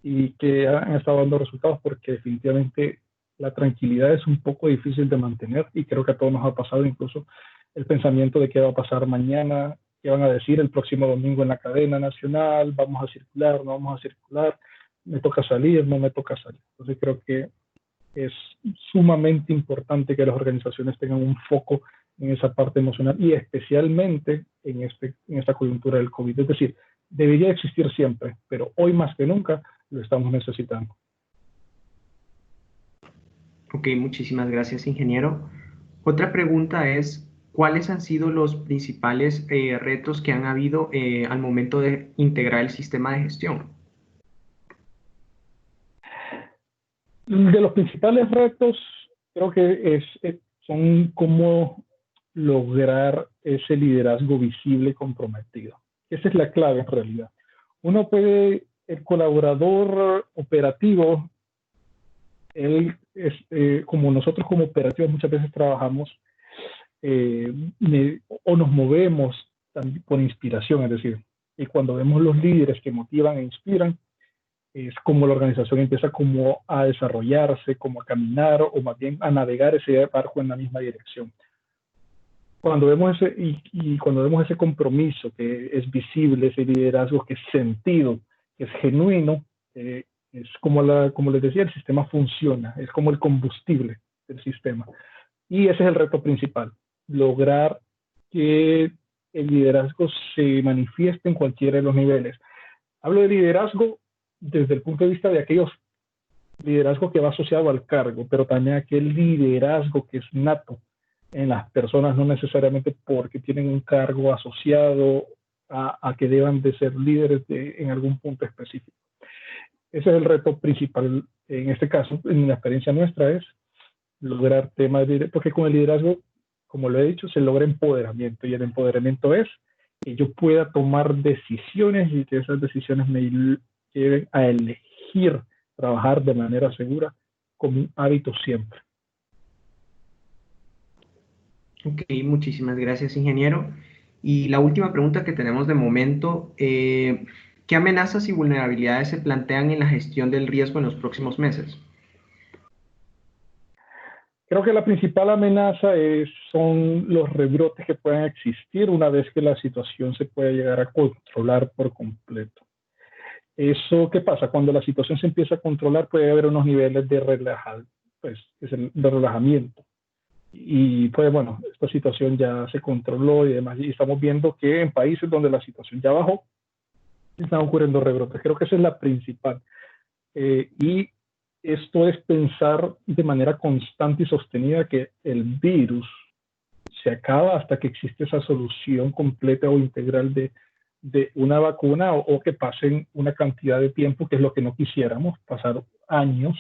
y que han estado dando resultados porque definitivamente la tranquilidad es un poco difícil de mantener y creo que a todos nos ha pasado incluso el pensamiento de qué va a pasar mañana, qué van a decir el próximo domingo en la cadena nacional, vamos a circular, no vamos a circular, me toca salir, no me toca salir. Entonces creo que es sumamente importante que las organizaciones tengan un foco en esa parte emocional y especialmente en esta coyuntura del COVID. Es decir, debería existir siempre, pero hoy más que nunca lo estamos necesitando. Ok, muchísimas gracias, ingeniero. Otra pregunta es, ¿cuáles han sido los principales retos que han habido al momento de integrar el sistema de gestión? De los principales retos, creo que son cómo lograr ese liderazgo visible y comprometido. Esa es la clave en realidad. El colaborador operativo, como nosotros como operativos muchas veces trabajamos o nos movemos también por inspiración, es decir, y cuando vemos los líderes que motivan e inspiran, es como la organización empieza como a desarrollarse, como a caminar o más bien a navegar ese barco en la misma dirección. Cuando vemos cuando vemos ese compromiso que es visible, ese liderazgo que es sentido, que es genuino, es como les decía, el sistema funciona, es como el combustible del sistema. Y ese es el reto principal, lograr que el liderazgo se manifieste en cualquiera de los niveles. Hablo de liderazgo desde el punto de vista de aquellos liderazgo que va asociado al cargo, pero también aquel liderazgo que es nato en las personas, no necesariamente porque tienen un cargo asociado a que deban de ser líderes en algún punto específico. Ese es el reto principal en este caso, en la experiencia nuestra, es lograr temas de, porque con el liderazgo, como lo he dicho, se logra empoderamiento y el empoderamiento es que yo pueda tomar decisiones y que esas decisiones me lleven a elegir trabajar de manera segura como un hábito siempre. Ok, muchísimas gracias, ingeniero. Y la última pregunta que tenemos de momento, ¿qué amenazas y vulnerabilidades se plantean en la gestión del riesgo en los próximos meses? Creo que la principal amenaza son los rebrotes que puedan existir una vez que la situación se pueda llegar a controlar por completo. ¿Eso qué pasa? Cuando la situación se empieza a controlar puede haber unos niveles de relajamiento. Y pues bueno, esta situación ya se controló y demás. Y estamos viendo que en países donde la situación ya bajó, están ocurriendo rebrotes. Creo que esa es la principal. Y esto es pensar de manera constante y sostenida que el virus se acaba hasta que existe esa solución completa o integral de una vacuna o que pasen una cantidad de tiempo, que es lo que no quisiéramos, pasar años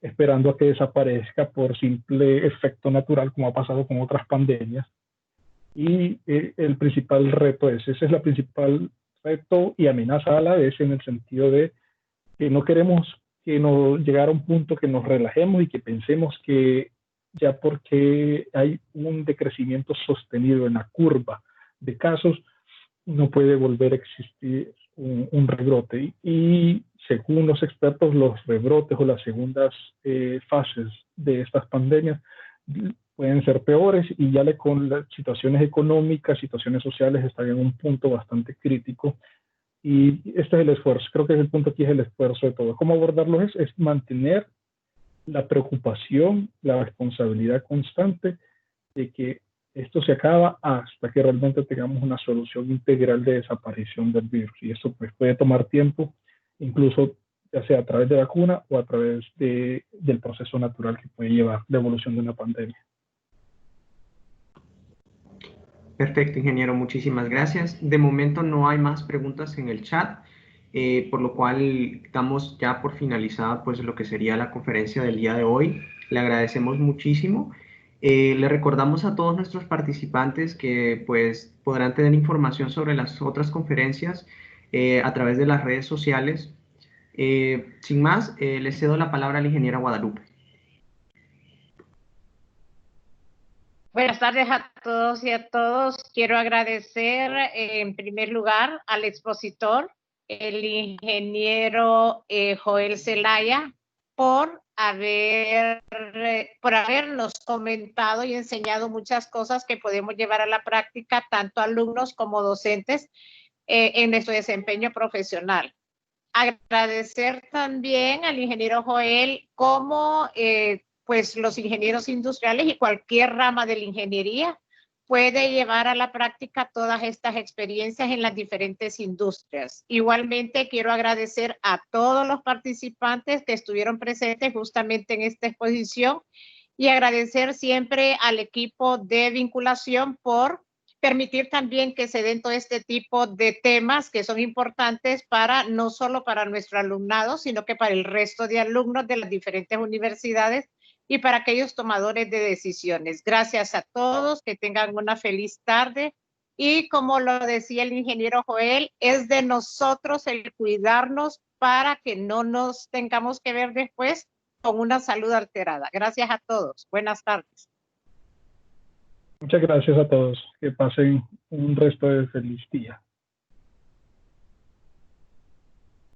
esperando a que desaparezca por simple efecto natural, como ha pasado con otras pandemias. Y el principal reto ese es la principal reto y amenaza a la vez, en el sentido de que no queremos que nos llegar a un punto que nos relajemos y que pensemos que ya porque hay un decrecimiento sostenido en la curva de casos, no puede volver a existir un rebrote. Y según los expertos, los rebrotes o las segundas fases de estas pandemias pueden ser peores, y ya con las situaciones económicas, situaciones sociales están en un punto bastante crítico. Y este es el esfuerzo, creo que el punto aquí es el esfuerzo de todo. ¿Cómo abordarlo? Es mantener la preocupación, la responsabilidad constante de que esto se acaba hasta que realmente tengamos una solución integral de desaparición del virus. Y eso pues puede tomar tiempo, incluso ya sea a través de vacuna o a través del proceso natural que puede llevar la evolución de una pandemia. Perfecto, ingeniero, muchísimas gracias. De momento no hay más preguntas en el chat, por lo cual damos ya por finalizada pues lo que sería la conferencia del día de hoy. Le agradecemos muchísimo. Le recordamos a todos nuestros participantes que pues podrán tener información sobre las otras conferencias a través de las redes sociales. Sin más, le cedo la palabra a la ingeniera Guadalupe. Buenas tardes a todos y a todos. Quiero agradecer en primer lugar al expositor, el ingeniero Joel Zelaya, por habernos comentado y enseñado muchas cosas que podemos llevar a la práctica, tanto alumnos como docentes, en nuestro desempeño profesional. Agradecer también al ingeniero Joel como pues los ingenieros industriales y cualquier rama de la ingeniería puede llevar a la práctica todas estas experiencias en las diferentes industrias. Igualmente quiero agradecer a todos los participantes que estuvieron presentes justamente en esta exposición y agradecer siempre al equipo de vinculación por permitir también que se den todo este tipo de temas que son importantes para no solo para nuestro alumnado, sino que para el resto de alumnos de las diferentes universidades y para aquellos tomadores de decisiones. Gracias a todos, que tengan una feliz tarde. Y como lo decía el ingeniero Joel, es de nosotros el cuidarnos para que no nos tengamos que ver después con una salud alterada. Gracias a todos. Buenas tardes. Muchas gracias a todos. Que pasen un resto de feliz día.